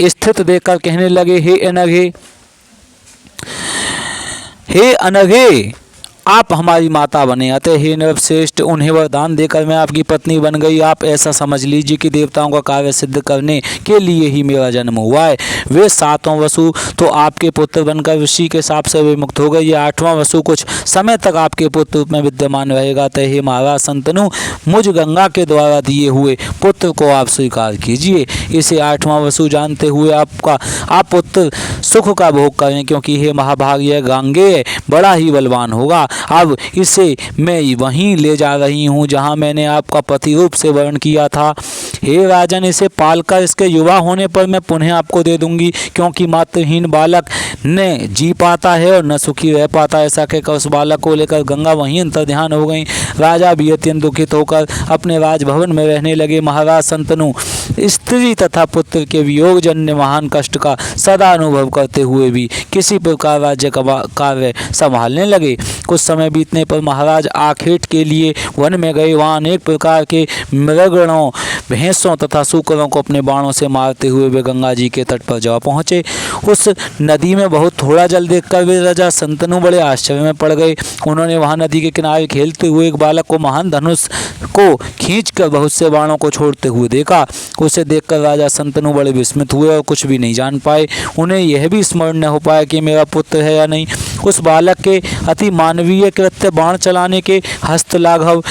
स्थित देखकर कहने लगे, हे अनघे, आप हमारी माता बने। अतः हे नरश्रेष्ठ, उन्हें वरदान देकर मैं आपकी पत्नी बन गई। आप ऐसा समझ लीजिए कि देवताओं का कार्य सिद्ध करने के लिए ही मेरा जन्म हुआ है। वे 7 वसु तो आपके पुत्र बनकर ऋषि के शाप से विमुक्त हो गए। ये 8वां वसु कुछ समय तक आपके पुत्र रूप में विद्यमान रहेगा। अतः हे महाराज शंतनु, मुझ गंगा के द्वारा दिए हुए पुत्र को आप स्वीकार कीजिए। इसे 8वां वसु जानते हुए आप पुत्र सुख का भोग करें, क्योंकि हे महाभाग्य गांगेय बड़ा ही बलवान होगा। अब इसे मैं वहीं ले जा रही हूँ जहाँ मैंने आपका पति रूप से वर्ण किया था। हे राजन, इसे पालकर इसके युवा होने पर मैं पुनः आपको दे दूंगी, क्योंकि मातृहीन बालक न जी पाता है और न सुखी रह पाता। ऐसा कहकर उस बालक को लेकर गंगा वहीं अंतर्ध्यान हो गई। राजा भी अत्यंत दुखित होकर अपने राजभवन में रहने लगे। महाराज शंतनु स्त्री तथा पुत्र के वियोग जन्य महान कष्ट का सदा अनुभव करते हुए भी किसी प्रकार राज्य का कार्य संभालने लगे। कुछ समय बीतने पर महाराज आखेट के लिए वन में गए। वहाँ अनेक प्रकार के मृगणों, भैंसों तथा सूकरों को अपने बाणों से मारते हुए वे गंगा जी के तट पर जा पहुँचे। उस नदी में बहुत थोड़ा जल देखकर वे राजा शंतनु बड़े आश्चर्य में पड़ गए। उन्होंने वहाँ नदी के किनारे खेलते हुए एक बालक को महान धनुष को खींचकर बहुत से बाणों को छोड़ते हुए देखा। उसे देखकर राजा शंतनु बड़े विस्मित हुए और कुछ भी नहीं जान पाए। उन्हें यह भी स्मरण न हो पाया कि मेरा पुत्र है या नहीं। उस बालक के अति मानवीय कृत्य, बाण चलाने के हस्त लाघव,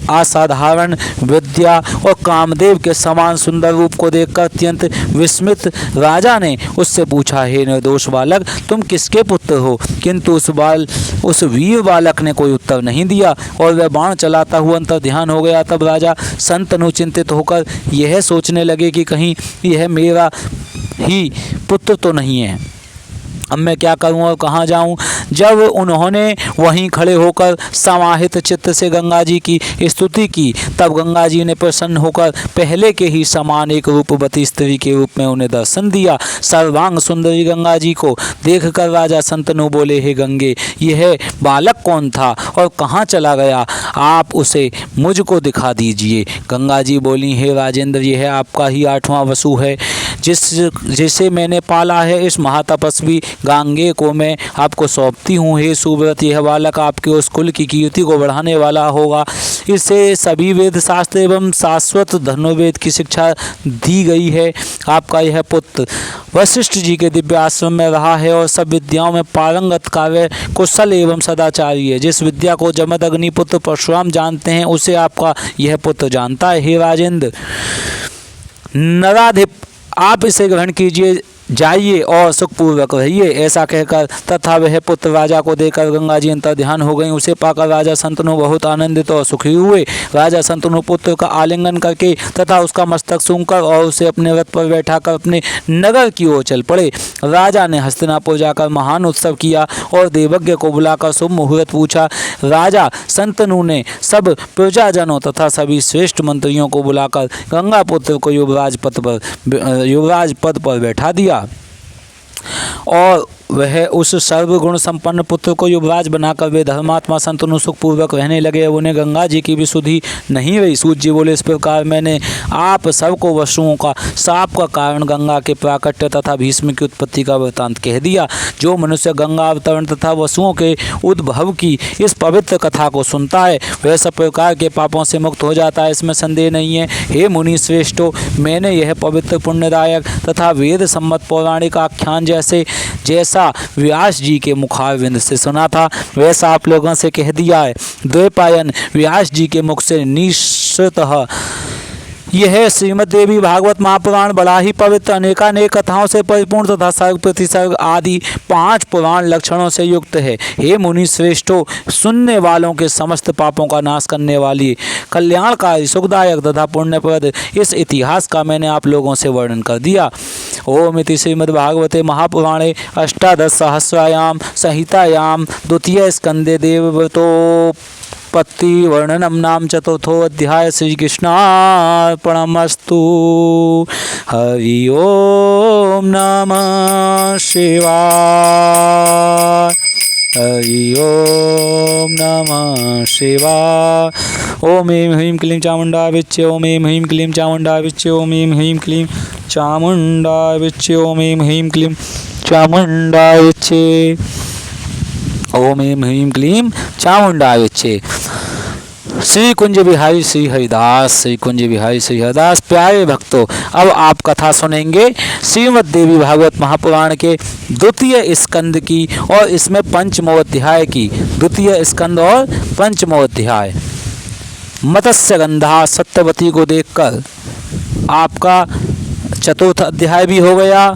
असाधारण विद्या और कामदेव के समान सुंदर रूप को देखकर अत्यंत विस्मित राजा ने उससे पूछा, हे निर्दोष बालक, तुम किसके पुत्र हो? किंतु उस वीर बालक ने कोई उत्तर नहीं दिया और वह बाण चलाता हुआ अंतर्ध्यान हो गया। तब राजा शंतनु चिंतित होकर यह सोचने लगे कि कहीं यह मेरा ही पुत्र तो नहीं है। अब मैं क्या करूं और कहाँ जाऊं? जब उन्होंने वहीं खड़े होकर समाहित चित्त से गंगा जी की स्तुति की, तब गंगा जी ने प्रसन्न होकर पहले के ही समान एक रूपवती स्त्री के रूप में उन्हें दर्शन दिया। सर्वांग सुंदरी गंगा जी को देखकर राजा शंतनु बोले, हे गंगे, यह बालक कौन था और कहाँ चला गया? आप उसे मुझको दिखा दीजिए। गंगा जी बोली, हे राजेंद्र, यह आपका ही 8वां वसु है, जिसे मैंने पाला है, इस महातपस्वी गांगे को मैं आपको सौंपती हूँ। हे सुव्रत, यह बालक आपके उस कुल की कीर्ति को बढ़ाने वाला होगा। इसे सभी वेद शास्त्र एवं शाश्वत धनुर्वेद की शिक्षा दी गई है। आपका यह पुत्र वशिष्ठ जी के दिव्य आश्रम में रहा है और सब विद्याओं में पारंगत, कार्य कुशल एवं सदाचारी है। जिस विद्या को जमद अग्निपुत्र परशुराम जानते हैं, उसे आपका यह पुत्र जानता है। हे राजेंद्र नराधिप, आप इसे ग्रहण कीजिए, जाइए और सुखपूर्वक रहिए। ऐसा कहकर तथा वह पुत्र राजा को देकर गंगा जी अंतर ध्यान हो गई। उसे पाकर राजा शंतनु बहुत आनंदित और सुखी हुए। राजा शंतनु पुत्र का आलिंगन करके तथा उसका मस्तक सूंघकर और उसे अपने रथ पर बैठाकर अपने नगर की ओर चल पड़े। राजा ने हस्तिनापुर जाकर महान उत्सव किया और देवज्ञ को बुलाकर शुभ मुहूर्त पूछा। राजा शंतनु ने सब प्रजाजनों तथा सभी श्रेष्ठ मंत्रियों को बुलाकर गंगा पुत्र को युवराज पद पर बैठा दिया और वह उस सर्वगुण संपन्न पुत्र को युवराज बनाकर वे धर्मात्मा शंतनु सुखपूर्वक रहने लगे। उन्हें गंगा जी की भी सुधि नहीं रही। सूत जी बोले, इस प्रकार मैंने आप सबको वसुओं का शाप का कारण, गंगा के प्राकट्य तथा भीष्म की उत्पत्ति का वृत्तांत कह दिया। जो मनुष्य गंगा अवतरण तथा वसुओं के उद्भव की इस पवित्र कथा को सुनता है, वह सब प्रकार के पापों से मुक्त हो जाता है, इसमें संदेह नहीं है। हे मुनि श्रेष्ठो, मैंने यह पवित्र पुण्यदायक तथा वेद सम्मत पौराणिक आख्यान जैसा व्यास जी के मुखारविंद से सुना था, वैसा आप लोगों से कह दिया है। द्वैपायन व्यास जी के मुख से निश्चितः यह श्रीमद् देवी भागवत महापुराण बड़ा ही पवित्र, अनेकानेक कथाओं से परिपूर्ण तथा सर्ग प्रतिसर्ग आदि 5 पुराण लक्षणों से युक्त है। हे मुनि श्रेष्ठो, सुनने वालों के समस्त पापों का नाश करने वाली, कल्याणकारी, सुखदायक तथा पुण्यप्रद इस इतिहास का मैंने आप लोगों से वर्णन कर दिया। ओम इति श्रीमद्भागवते महापुराणे अष्टादश सहस्रायाम संहितायाम द्वितीय स्कंदे देवव्रतोपत्ति वर्णनम नाम चतुर्थो अध्याय। श्री कृष्णार्पणमस्तु। हरि ओम नमः शिवाय। हरि ओम नमः शिवाय। ओम ऐं ह्रीं क्लीं चामुंडाय विच्चे। ओम ऐं ह्रीं क्लीं चामुंडाय विच्चे। ओम ऐं ह्रीं क्लीं चामुंडाय विच्चे। ओम ऐं ह्रीं क्लीं चामुंडाय विच्चे। ओम ऐं ह्रीं क्लीं चामुंडाय विच्चे। श्री कुंज बिहारी श्री हरिदास, श्री कुंज बिहारी श्री हरिदास। प्यारे भक्तों, अब आप कथा सुनेंगे श्रीमद् देवी भागवत महापुराण के द्वितीय स्कंद की और इसमें पंचमो अध्याय की। द्वितीय स्कंद और पंचमो अध्याय। मत्स्य गंधा सत्यवती को देखकर आपका चतुर्थ अध्याय भी हो गया,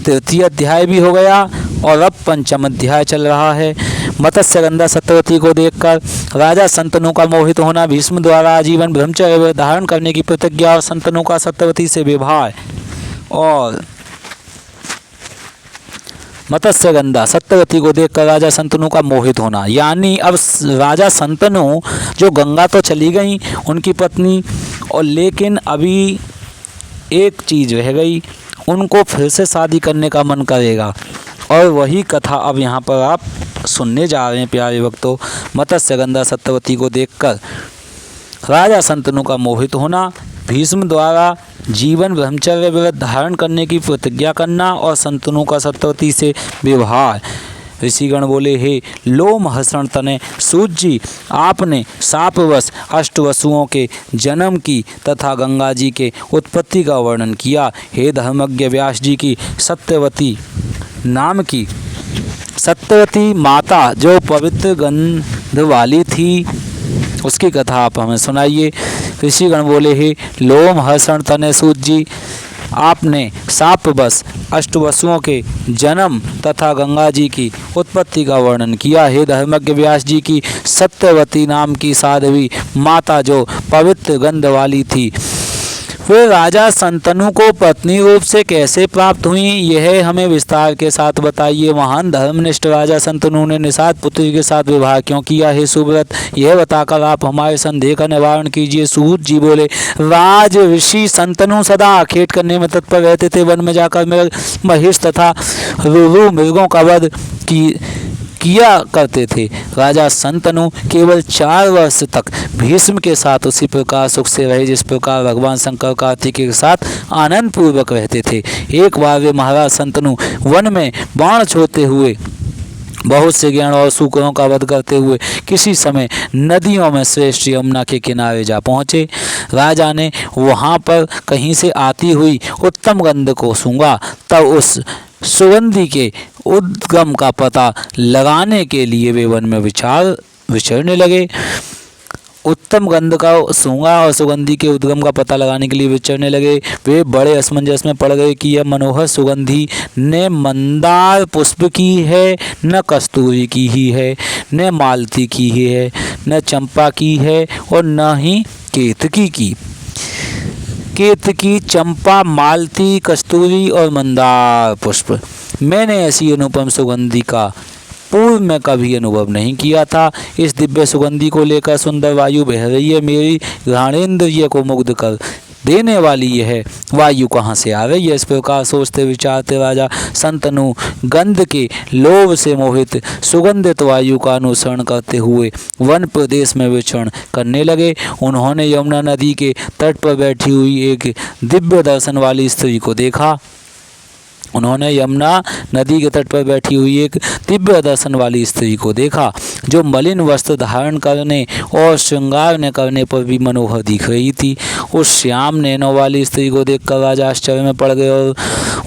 तृतीय अध्याय भी हो गया और अब पंचम अध्याय चल रहा है। मत्स्य गंधा सत्यवती को देखकर राजा शंतनु का मोहित होना, भीष्म द्वारा आजीवन ब्रह्मचर्य धारण करने की प्रतिज्ञा और शंतनु का सत्यवती से विवाह। और मत्स्य गंधा सत्यवती को देखकर राजा शंतनु का मोहित होना, यानी अब राजा शंतनु जो गंगा तो चली गई उनकी पत्नी, और लेकिन अभी एक चीज़ रह गई, उनको फिर से शादी करने का मन करेगा। और वही कथा अब यहाँ पर आप सुनने जा रहे हैं प्यारे भक्तों। मत्स्य गंधा सत्यवती को देखकर राजा शंतनु का मोहित होना, भीष्म द्वारा जीवन ब्रह्मचर्य व्रत धारण करने की प्रतिज्ञा करना और शंतनु का सत्यवती से विवाह। ऋषिगण बोले, हे लोम हसण तने सूत जी, आपने शापवश अष्टवसुओं के जन्म की तथा गंगा जी के उत्पत्ति का वर्णन किया। हे धर्मज्ञ व्यास जी की सत्यवती नाम की सत्यवती माता जो पवित्र गंध वाली थी, उसकी कथा आप हमें सुनाइए। ऋषिगण बोले, हे लोम हर्षण तने सूत जी, आपने शापवश अष्टवसुओं के जन्म तथा गंगा जी की उत्पत्ति का वर्णन किया। हे धर्मज्ञ व्यास जी की सत्यवती नाम की साध्वी माता जो पवित्र गंध वाली थी, वे राजा शंतनु को पत्नी रूप से कैसे प्राप्त हुई, यह हमें विस्तार के साथ बताइए। महान धर्मनिष्ठ राजा शंतनु ने निषाद पुत्री के साथ विवाह क्यों किया? हे सुव्रत, यह बताकर आप हमारे संदेह का निवारण कीजिए। सूत जी बोले, राज ऋषि शंतनु सदा खेत करने में तत्पर रहते थे। वन में जाकर मृग, महिष तथा रुरु मृगों का वध किया करते थे। राजा शंतनु केवल 4 वर्ष तक भीष्म के साथ उसी प्रकार सुख से रहे जिस प्रकार भगवान शंकर कार्तिकेय के साथ आनंद पूर्वक रहते थे। एक बार वे महाराज शंतनु वन में बाण छोड़ते हुए बहुत से गैंड और सूकरों का वध करते हुए किसी समय नदियों में श्रेष्ठ यमुना के किनारे जा पहुँचे। राजा ने वहाँ पर कहीं से आती हुई उत्तम गंध को सूंघा, तब उस सुगंधी के उद्गम का पता लगाने के लिए वे वन में विचरने लगे। उत्तम गंध का सूंघा और सुगंधी के उद्गम का पता लगाने के लिए विचरने लगे। वे बड़े असमंजस में पड़ गए कि यह मनोहर सुगंधी न मंदार पुष्प की है, न कस्तूरी की ही है, न मालती की ही है, न चंपा की है और न ही केतकी की। केतकी, चंपा, मालती, कस्तूरी और मंदार पुष्प, मैंने ऐसी अनुपम सुगंधी का पूर्व में कभी अनुभव नहीं किया था। इस दिव्य सुगंधी को लेकर सुंदर वायु बह रही है। मेरी घ्राणेन्द्रिय को मुग्ध कर देने वाली यह वायु कहाँ से आ रही है? इस प्रकार सोचते विचारते राजा शंतनु गंध के लोभ से मोहित सुगंधित वायु का अनुसरण करते हुए वन प्रदेश में विचरण करने लगे। उन्होंने यमुना नदी के तट पर बैठी हुई एक दिव्य दर्शन वाली स्त्री को देखा। उन्होंने यमुना नदी के तट पर बैठी हुई एक दिव्य दर्शन वाली स्त्री को देखा, जो मलिन वस्त्र धारण करने और श्रृंगार न करने पर भी मनोहर दिख रही थी। उस श्याम नैनों वाली स्त्री को देखकर राजा आश्चर्य में पड़ गए और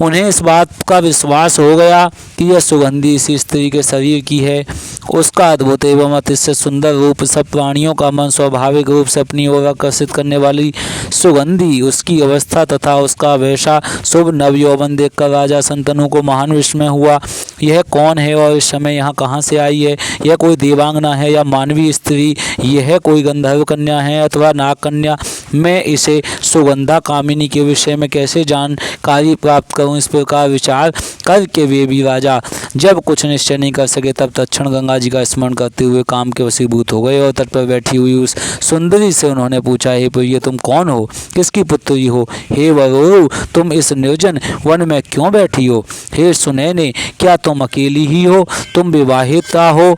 उन्हें इस बात का विश्वास हो गया कि यह सुगंधी इसी स्त्री के शरीर की है। उसका अद्भुत एवं अतिशय सुंदर रूप, सब प्राणियों का मन स्वाभाविक रूप से अपनी ओर आकर्षित करने वाली सुगंधी, उसकी अवस्था तथा उसका वैसा शुभ नवयौवन देखकर राजा शंतनु को महान विस्मय हुआ। यह कौन है और इस समय यहाँ कहाँ से आई है? यह कोई देवांगना है या मानवीय स्त्री? यह कोई गंधर्व कन्या है अथवा नाग कन्या? मैं इसे सुगंधा कामिनी के विषय में कैसे जानकारी प्राप्त करूं? इस प्रकार विचार करके वे भी राजा जब कुछ निश्चय नहीं कर सके तब तत्क्षण गंगा जी का स्मरण करते हुए काम के वशीभूत हो गए और तट पर बैठी हुई उस सुंदरी से उन्होंने पूछा, हे प्रिय, तुम कौन हो? किसकी पुत्री हो? हे वरु, तुम इस निर्जन वन में क्यों बैठी हो? हे सुनैने, क्या तुम अकेली ही हो? तुम विवाहिता हो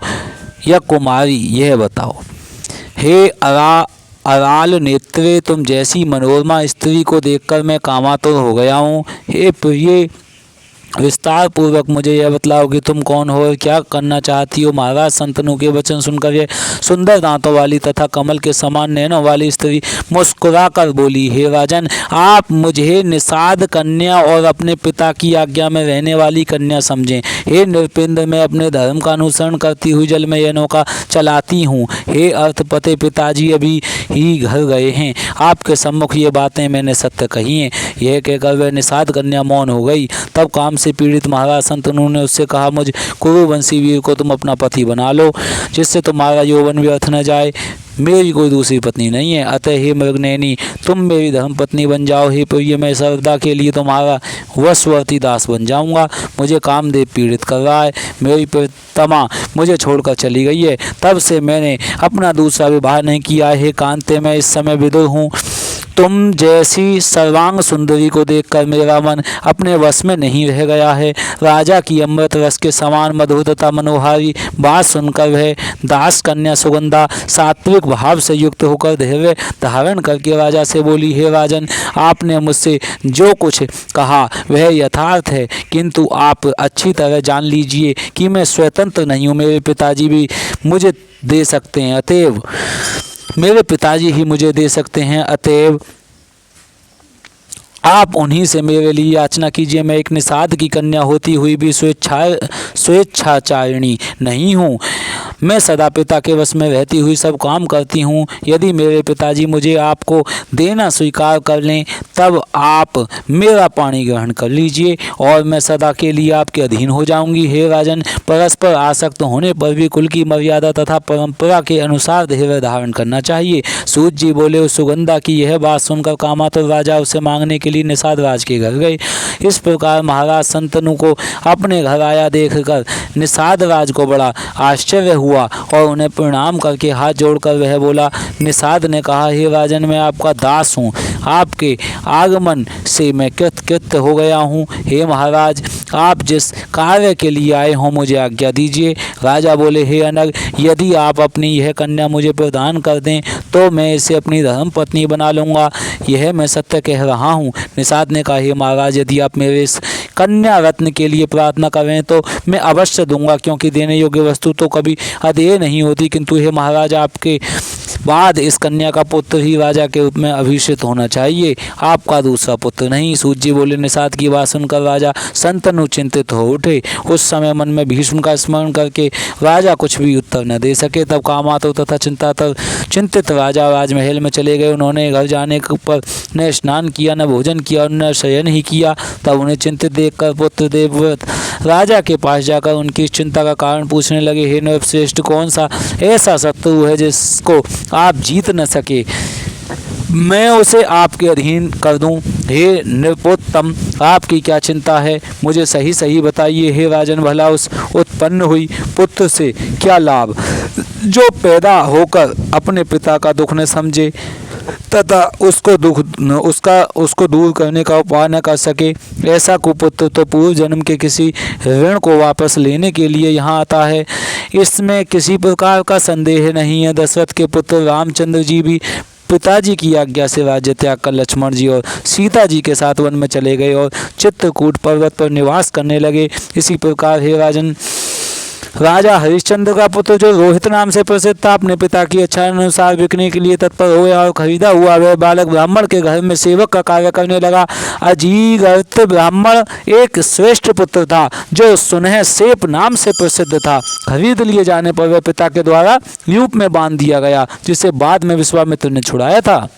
या कुमारी? यह बताओ। हे अराल नेत्रे, तुम जैसी मनोरमा स्त्री को देखकर मैं कामातुर हो गया हूँ। हे प्रिय, विस्तार पूर्वक मुझे यह बतलाओ कि तुम कौन हो और क्या करना चाहती हो? महाराज शंतनु के वचन सुनकर यह सुंदर दांतों वाली तथा कमल के समान नैनों वाली स्त्री मुस्कुराकर बोली, हे राजन, आप मुझे निषाद कन्या और अपने पिता की आज्ञा में रहने वाली कन्या समझें। हे नृपेंद्र, मैं अपने धर्म का अनुसरण करती हुई जल में यह नौका चलाती हूँ। हे अर्थपते, पिताजी अभी ही घर गए हैं। आपके सम्मुख ये बातें मैंने सत्य कही हैं। यह कहकर वह निषाद कन्या मौन हो गई। तब काम से पीड़ित महाराज शंतनु ने उससे कहा, मुझ कुरुवंशी वीर को तुम अपना पति बना लो, जिससे तुम्हारा यौवन व्यर्थ न जाए। मेरी कोई दूसरी पत्नी नहीं है, अतः हे मृगनयनी, तुम मेरी धर्म पत्नी बन जाओ। हे प्रिय, मैं सर्वदा के लिए तुम्हारा वशवर्ती दास बन जाऊंगा। मुझे कामदेव पीड़ित कर रहा है। मेरी प्रियतमा मुझे छोड़कर चली गई है, तब से मैंने अपना दूसरा विवाह नहीं किया। हे कांते, मैं इस समय विदुर हूँ। तुम जैसी सर्वांग सुंदरी को देखकर मेरा मन अपने वश में नहीं रह गया है। राजा की अमृत रस के समान मधुर तथा मनोहारी बात सुनकर वह दास कन्या सुगंधा सात्विक भाव से युक्त होकर धैर्य धारण करके राजा से बोली, हे राजन, आपने मुझसे जो कुछ कहा वह यथार्थ है, किंतु आप अच्छी तरह जान लीजिए कि मैं स्वतंत्र नहीं हूँ। मेरे पिताजी भी मुझे दे सकते हैं, अतएव मेरे पिताजी ही मुझे दे सकते हैं, अतएव आप उन्हीं से मेरे लिए याचना कीजिए। मैं एक निषाद की कन्या होती हुई भी स्वेच्छाचारिणी नहीं हूँ। मैं सदा पिता के वश में रहती हुई सब काम करती हूँ। यदि मेरे पिताजी मुझे आपको देना स्वीकार कर लें, तब आप मेरा पाणी ग्रहण कर लीजिए और मैं सदा के लिए आपके अधीन हो जाऊंगी। हे राजन, परस्पर आसक्त होने पर भी कुल की मर्यादा तथा परंपरा के अनुसार धैर्य धारण करना चाहिए। सूत जी बोले। उस सुगंधा की यह बात सुनकर कामातुर राजा उसे मांगने के लिए निषाद राज के घर गए। इस प्रकार महाराज शंतनु को अपने घर आया देखकर निषाद राज को बड़ा आश्चर्य हुआ और उन्हें प्रणाम करके हाथ जोड़कर वह बोला। निषाद ने कहा, हे राजन, मैं आपका दास हूँ। आपके आगमन से मैं कृतकृत्य हो गया हूँ। हे महाराज, आप जिस कार्य के लिए आए हों मुझे आज्ञा दीजिए। राजा बोले, हे अनग, यदि आप अपनी यह कन्या मुझे प्रदान कर दें तो मैं इसे अपनी धर्म पत्नी बना लूँगा। यह मैं सत्य कह रहा हूँ। निषाद ने कहा, हे महाराज, यदि आप मेरे इस कन्या रत्न के लिए प्रार्थना करें तो मैं अवश्य दूंगा, क्योंकि देने योग्य वस्तु तो कभी अदेय नहीं होती। किंतु हे महाराज, आपके बाद इस कन्या का पुत्र ही राजा के रूप में अभिषिक्त होना चाहिए, आपका दूसरा पुत्र नहीं। सूत जी बोले, निषाद की बात सुनकर राजा संतनु चिंतित हो उठे। उस समय मन में भीष्म का स्मरण करके राजा कुछ भी उत्तर न दे सके। तब कामातुर तथा चिंतित राजा राजमहल में चले गए। उन्होंने घर जाने पर न स्नान किया, न भोजन किया और न शयन ही किया। तब उन्हें चिंतित देखकर पुत्र देवव्रत राजा के पास जाकर उनकी चिंता का कारण पूछने लगे। हे नृपश्रेष्ठ, कौन सा ऐसा शत्रु है जिसको आप जीत न सके, मैं उसे आपके अधीन कर दूं। हे नृपोत्तम, आपकी क्या चिंता है, मुझे सही सही बताइए। हे राजन, भला उस उत्पन्न हुई पुत्र से क्या लाभ जो पैदा होकर अपने पिता का दुख न समझे तथा उसको दूर करने का उपाय न कर सके। ऐसा कुपुत्र तो पूर्व जन्म के किसी ऋण को वापस लेने के लिए यहाँ आता है, इसमें किसी प्रकार का संदेह नहीं है। दशरथ के पुत्र रामचंद्र जी भी पिताजी की आज्ञा से राज्य त्याग कर लक्ष्मण जी और सीता जी के साथ वन में चले गए और चित्रकूट पर्वत पर निवास करने लगे। इसी प्रकार हे राजन, राजा हरिश्चंद्र का पुत्र जो रोहित नाम से प्रसिद्ध था, अपने पिता की इच्छा अनुसार बिकने के लिए तत्पर हुआ और खरीदा हुआ वह बालक ब्राह्मण के घर में सेवक का कार्य करने लगा। अजीगर्त ब्राह्मण एक श्रेष्ठ पुत्र था जो सुनह सेप नाम से प्रसिद्ध था। खरीद लिए जाने पर वह पिता के द्वारा यूप में बांध दिया गया, जिसे बाद में विश्वामित्र ने छुड़ाया था।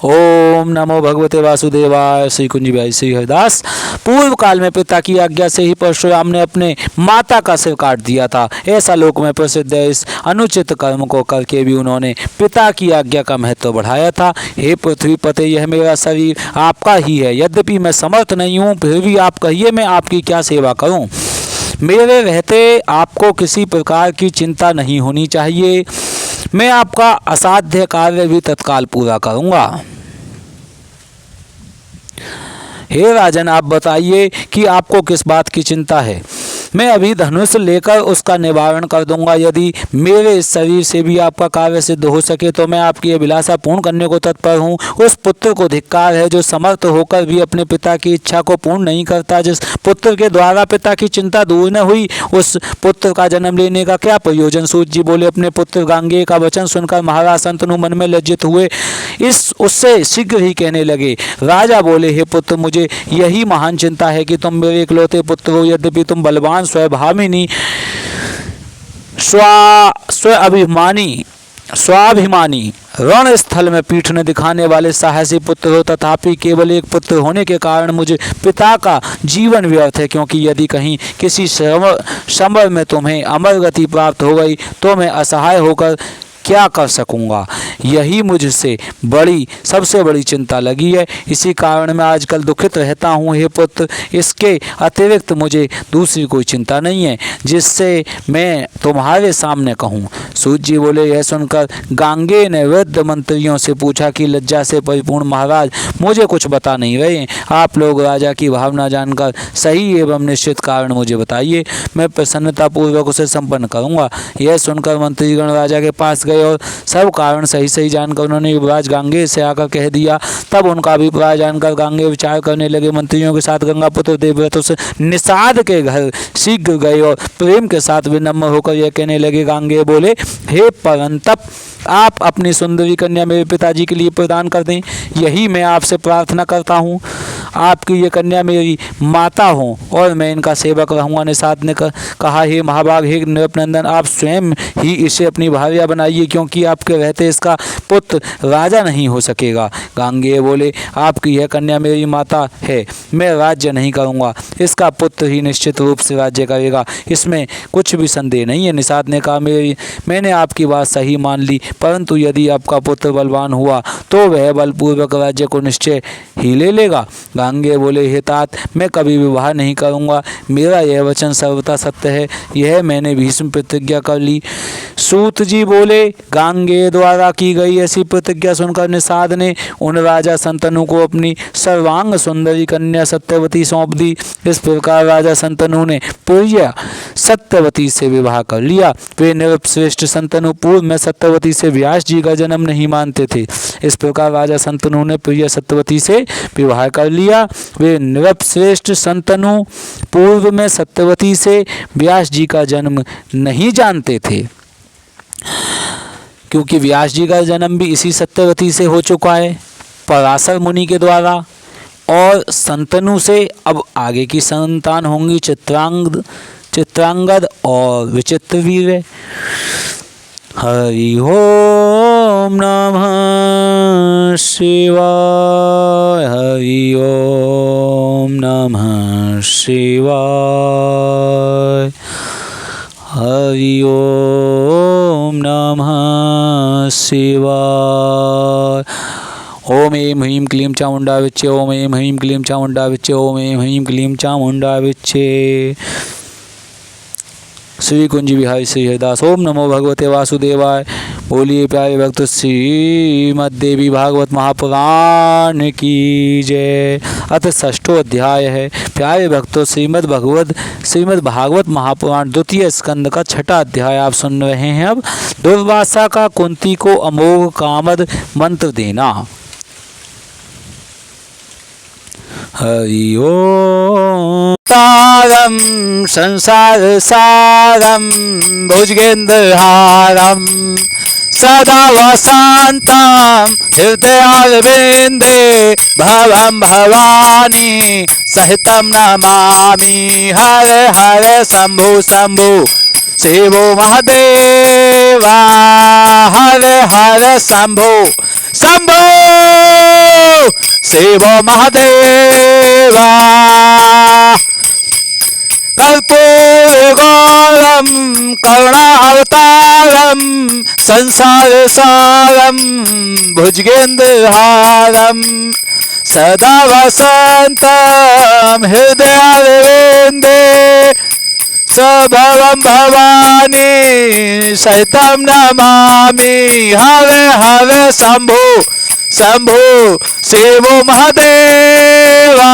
ओम नमो भगवते वासुदेवाय। श्री कुंज बिहारी श्री हरिदास। पूर्व काल में पिता की आज्ञा से ही परशुराम ने अपने माता का सिर काट दिया था, ऐसा लोक में प्रसिद्ध है। इस अनुचित कर्म को करके भी उन्होंने पिता की आज्ञा का महत्व बढ़ाया था। हे पृथ्वीपते, यह मेरा शरीर आपका ही है, यद्यपि मैं समर्थ नहीं हूँ, फिर भी आप कहिए मैं आपकी क्या सेवा करूँ। मेरे रहते आपको किसी प्रकार की चिंता नहीं होनी चाहिए, मैं आपका असाध्य कार्य भी तत्काल पूरा करूँगा। हे राजन, आप बताइए कि आपको किस बात की चिंता है, मैं अभी धनुष लेकर उसका निवारण कर दूंगा। यदि मेरे इस शरीर से भी आपका कार्य सिद्ध हो सके तो मैं आपकी अभिलाषा पूर्ण करने को तत्पर हूँ। उस पुत्र को धिक्कार है जो समर्थ होकर भी अपने पिता की इच्छा को पूर्ण नहीं करता। जिस पुत्र के द्वारा पिता की चिंता दूर न हुई, उस पुत्र का जन्म लेने का क्या प्रयोजन। सूत जी बोले, अपने पुत्र गांगेय का वचन सुनकर महाराज शंतनु मन में लज्जित हुए, उससे शीघ्र ही कहने लगे। राजा बोले, हे पुत्र, मुझे यही महान चिंता है कि तुम मेरे इकलौते पुत्र हो। यद्यपि तुम बलवान, स्वभामिनी, स्वाभिमानी, रण स्थल में पीठ न दिखाने वाले साहसी पुत्र हो, तथापि केवल एक पुत्र होने के कारण मुझे पिता का जीवन व्यर्थ है। क्योंकि यदि कहीं किसी समर में तुम्हें अमर गति प्राप्त हो गई तो मैं असहाय होकर क्या कर सकूंगा, यही मुझसे सबसे बड़ी चिंता लगी है। इसी कारण मैं आजकल दुखित रहता हूँ। हे पुत्र, इसके अतिरिक्त मुझे दूसरी कोई चिंता नहीं है जिससे मैं तुम्हारे सामने कहूँ। सूत जी बोले, यह सुनकर गांगेय ने वृद्ध मंत्रियों से पूछा कि लज्जा से परिपूर्ण महाराज, मुझे कुछ बता नहीं रहे, आप लोग राजा की भावना जानकर सही एवं निश्चित कारण मुझे बताइए, मैं प्रसन्नतापूर्वक उसे संपन्न करूँगा। यह सुनकर मंत्रीगण राजा के पास गए और सब कारण सही सही जानकर उन्होंने युवराज गांगेय से आकर कह दिया। तब उनका अभिप्राय जानकर गांगेय विचार करने लगे। मंत्रियों के साथ गंगापुत्र देवव्रत उस निषाद के घर शीघ्र गए और प्रेम के साथ विनम्र होकर यह कहने लगे। गांगेय बोले, हे परंतप, आप अपनी सुंदरी कन्या मेरे पिताजी के लिए प्रदान कर दें, यही मैं आपसे प्रार्थना करता हूँ। आपकी ये कन्या मेरी माता हो और मैं इनका सेवक रहूँगा। निषाद ने कहा, हे महाभाग, हे नृपनंदन, आप स्वयं ही इसे अपनी भार्या बनाइए, क्योंकि आपके रहते इसका पुत्र राजा नहीं हो सकेगा। गांगेय बोले, आपकी यह कन्या मेरी माता है, मैं राज्य नहीं करूँगा, इसका पुत्र ही निश्चित रूप से राज्य करेगा, इसमें कुछ भी संदेह नहीं है। निषाद ने कहा, मैंने आपकी बात सही मान ली, परंतु यदि आपका पुत्र बलवान हुआ तो वह बलपूर्वक राज्य को निश्चय ही ले लेगा। गांगेय बोले, हे तात, मैं कभी विवाह नहीं करूँगा, मेरा यह वचन सर्वथा सत्य है, यह मैंने भीष्म प्रतिज्ञा कर ली। सूत जी बोले, गांगेय द्वारा की गई ऐसी प्रतिज्ञा सुनकर निषाद ने उन राजा शंतनु को अपनी सर्वांग सुंदरी कन्या सत्यवती सौंप दी। इस प्रकार राजा शंतनु ने प्रिय सत्यवती से विवाह कर लिया। वे नृपश्रेष्ठ शंतनु पूर्व में सत्यवती से व्यास जी का जन्म नहीं मानते थे। इस प्रकार राजा शंतनु ने प्रिय सत्यवती से विवाह कर लिया। वे नृपश्रेष्ठ शंतनु पूर्व में सत्यवती से व्यास जी का जन्म नहीं जानते थे, क्योंकि व्यास जी का जन्म भी इसी सत्यवती से हो चुका है पराशर मुनि के द्वारा। और शंतनु से अब आगे की संतान होंगी चित्रांगद और विचित्रवीर। हरि ओम नमः शिवाय, हरि ओम नमः शिवाय, हरि ओम नमः शिवाय। ओम ऐं ह्रीं क्लीं चामुंडा विच्चे, ओम ऐं ह्रीं क्लीं चामुंडा विच्चे, ओम ऐं ह्रीं क्लीं चामुंडा विच्चे। श्री कुंज बिहारी श्री हरिदास। ओम नमो भगवते वासुदेवाय। बोलिए प्यारे भक्त श्रीमद्देवी भागवत महापुराण की जय। अथ षष्ठो अध्याय है। प्यारे भक्तों, श्रीमद् भागवत महापुराण द्वितीय स्कंद का छठा अध्याय आप सुन रहे हैं। अब दुर्वासा का कुंती को अमोघ कामद मंत्र देना। हरि ओम तारम संसार सारम भुजगेन्द्रहारम सदा वसंतम हृदयारविंदे भवं भवानी सहितं नमामि। हर हर शंभु शंभु शिवो महादेवा, हर हर शंभु शंभु शिवो महादेवा। कर्पूरगौरम करुणावतारम संसार सारम भुजगेन्द्रहारम सदा वसंतम हृदयारविंदे सभवं भवानी सहितं नमामि। हर हर शंभु शंभु शिवो महादेवा।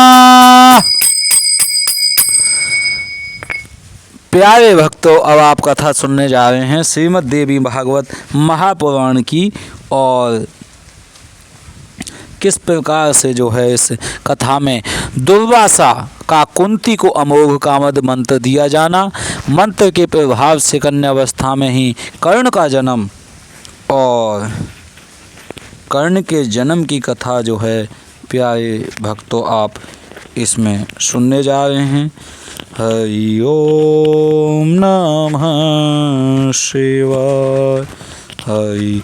प्यारे भक्तों, अब आप कथा सुनने जा रहे हैं श्रीमद् देवी भागवत महापुराण की, और किस प्रकार से जो है इस कथा में दुर्वासा का कुंती को अमोघ कामद मंत्र दिया जाना, मंत्र के प्रभाव से कन्यावस्था में ही कर्ण का जन्म और कर्ण के जन्म की कथा जो है प्यारे भक्तों आप इसमें सुनने जा रहे हैं। हरि ओम नमः शिवाय, हरि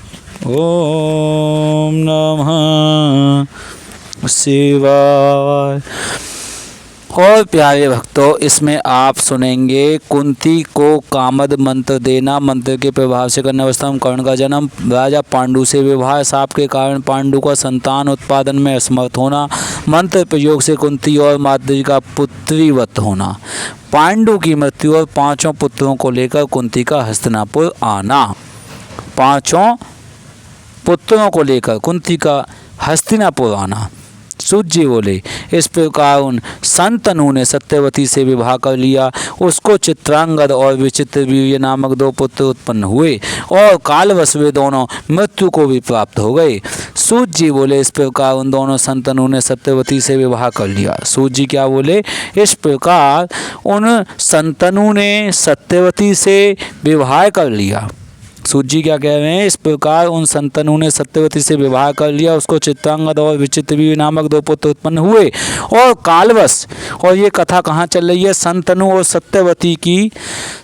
ओम नमः शिवाय। और प्यारे भक्तों, इसमें आप सुनेंगे कुंती को कामद मंत्र देना, मंत्र के प्रभाव से कन्यावस्था में कर्ण का जन्म, राजा पांडु से विवाह, साप के कारण पांडु का संतान उत्पादन में असमर्थ होना, मंत्र प्रयोग से कुंती और माद्री का पुत्रीवत होना, पांडु की मृत्यु और 5 पुत्रों को लेकर कुंती का हस्तिनापुर आना। 5 पुत्रों को लेकर कुंती का हस्तिनापुर आना। सूत जी बोले, इस प्रकार उन शंतनु ने सत्यवती से विवाह कर लिया। उसको चित्रांगद और विचित्रवीर्य नामक 2 पुत्र उत्पन्न हुए और कालवश वे दोनों मृत्यु को भी प्राप्त हो गए। सूत जी बोले, इस प्रकार उन दोनों शंतनु ने सत्यवती से विवाह कर लिया। सूत जी क्या बोले? इस प्रकार उन शंतनु ने सत्यवती से विवाह कर लिया। सूत जी क्या कह रहे हैं? इस प्रकार उन शंतनु ने सत्यवती से विवाह कर लिया, उसको चित्रांगद और विचित्रवीर्य नामक 2 पुत्र उत्पन्न हुए और कालवश, और ये कथा कहाँ चल रही है? शंतनु और सत्यवती की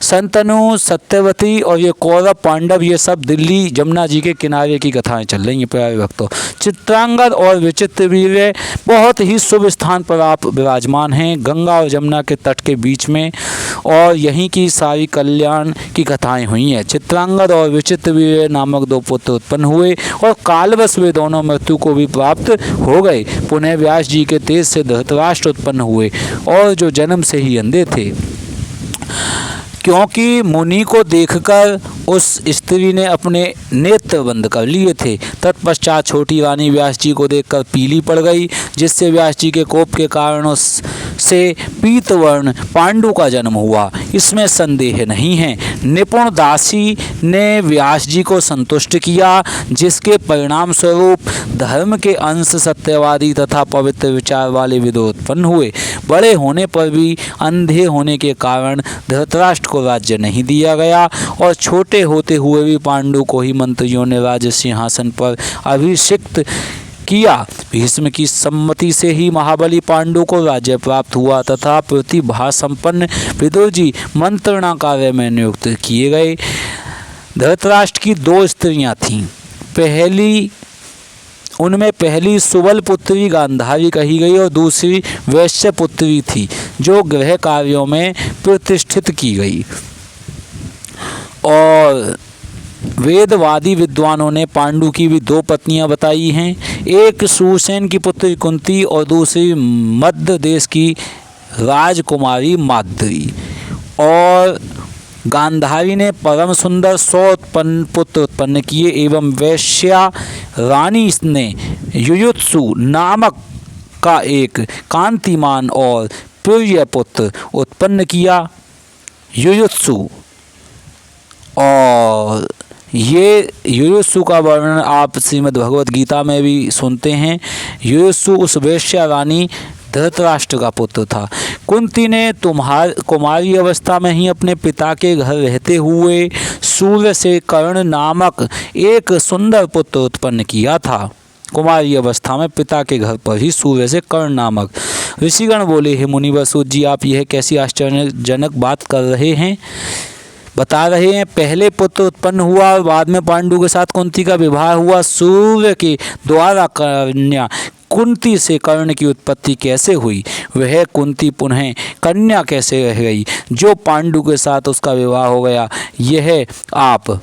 संतनु, सत्यवती और ये कौरव पांडव, ये सब दिल्ली जमुना जी के किनारे की कथाएं चल रही हैं प्यारे भक्तों। चित्रांगद और विचित्रवीर्य बहुत ही शुभ स्थान पर आप विराजमान हैं, गंगा और जमुना के तट के बीच में, और यहीं की सारी कल्याण की कथाएं हुई हैं। चित्रांगद और विचित्रवीर्य नामक 2 पुत्र उत्पन्न हुए और कालवश वे दोनों मृत्यु को भी प्राप्त हो गए। पुनः व्यास जी के तेज से धृतराष्ट्र उत्पन्न हुए और जो जन्म से ही अंधे थे, क्योंकि मुनि को देखकर उस स्त्री ने अपने नेत्र बंद कर लिए थे। तत्पश्चात छोटी रानी व्यास जी को देखकर पीली पड़ गई, जिससे व्यास जी के कोप के कारण उससे पीतवर्ण पांडु का जन्म हुआ, इसमें संदेह नहीं है। निपुण दासी ने व्यास जी को संतुष्ट किया, जिसके परिणाम स्वरूप धर्म के अंश सत्यवादी तथा पवित्र विचार वाले विदुर उत्पन्न हुए। बड़े होने पर भी अंधे होने के कारण धृतराष्ट्र को राज्य नहीं दिया गया और छोटे होते हुए भी पांडु को ही मंत्रियों ने राज्य सिंहासन पर अभिषिक्त किया। भीष्म की सम्मति से ही महाबली पांडु को राज्य प्राप्त हुआ तथा प्रतिभा संपन्न विदुर जी मंत्रणा कार्य में नियुक्त किए गए। धृतराष्ट्र की 2 स्त्रियां थीं। उनमें पहली सुबल पुत्री गांधारी कही गई और दूसरी वैश्य पुत्री थी, जो गृह कार्यों में प्रतिष्ठित की गई। और वेदवादी विद्वानों ने पांडु की भी 2 पत्नियां बताई हैं, एक सुसेन की पुत्री कुंती और दूसरी मध्य देश की राजकुमारी माद्री। और गांधारी ने परम सुंदर 100 पुत्र उत्पन्न किए एवं वैश्या रानी ने युयुत्सु नामक का एक कांतिमान और प्रिय पुत्र उत्पन्न किया। युयुत्सु, और ये युयुत्सु का वर्णन आप श्रीमद् भगवद गीता में भी सुनते हैं। युयुत्सु उस वैश्या रानी धृतराष्ट्र का पुत्र था। कुंती ने कुमारी अवस्था में ही अपने पिता के घर रहते हुए सूर्य से कर्ण नामक एक सुंदर पुत्र उत्पन्न किया था। कुमारी अवस्था में पिता के घर पर ही सूर्य से कर्ण नामक। ऋषिगण बोले, हे मुनिवर सूत जी, आप यह कैसी आश्चर्यजनक बात कर रहे हैं, बता रहे हैं। पहले पुत्र उत्पन्न हुआ और बाद में पांडु के साथ कुंती का विवाह हुआ। सूर्य के द्वारा कन्या कुंती से कर्ण की उत्पत्ति कैसे हुई? वह कुंती पुनः कन्या कैसे रह गई जो पांडु के साथ उसका विवाह हो गया? यह आप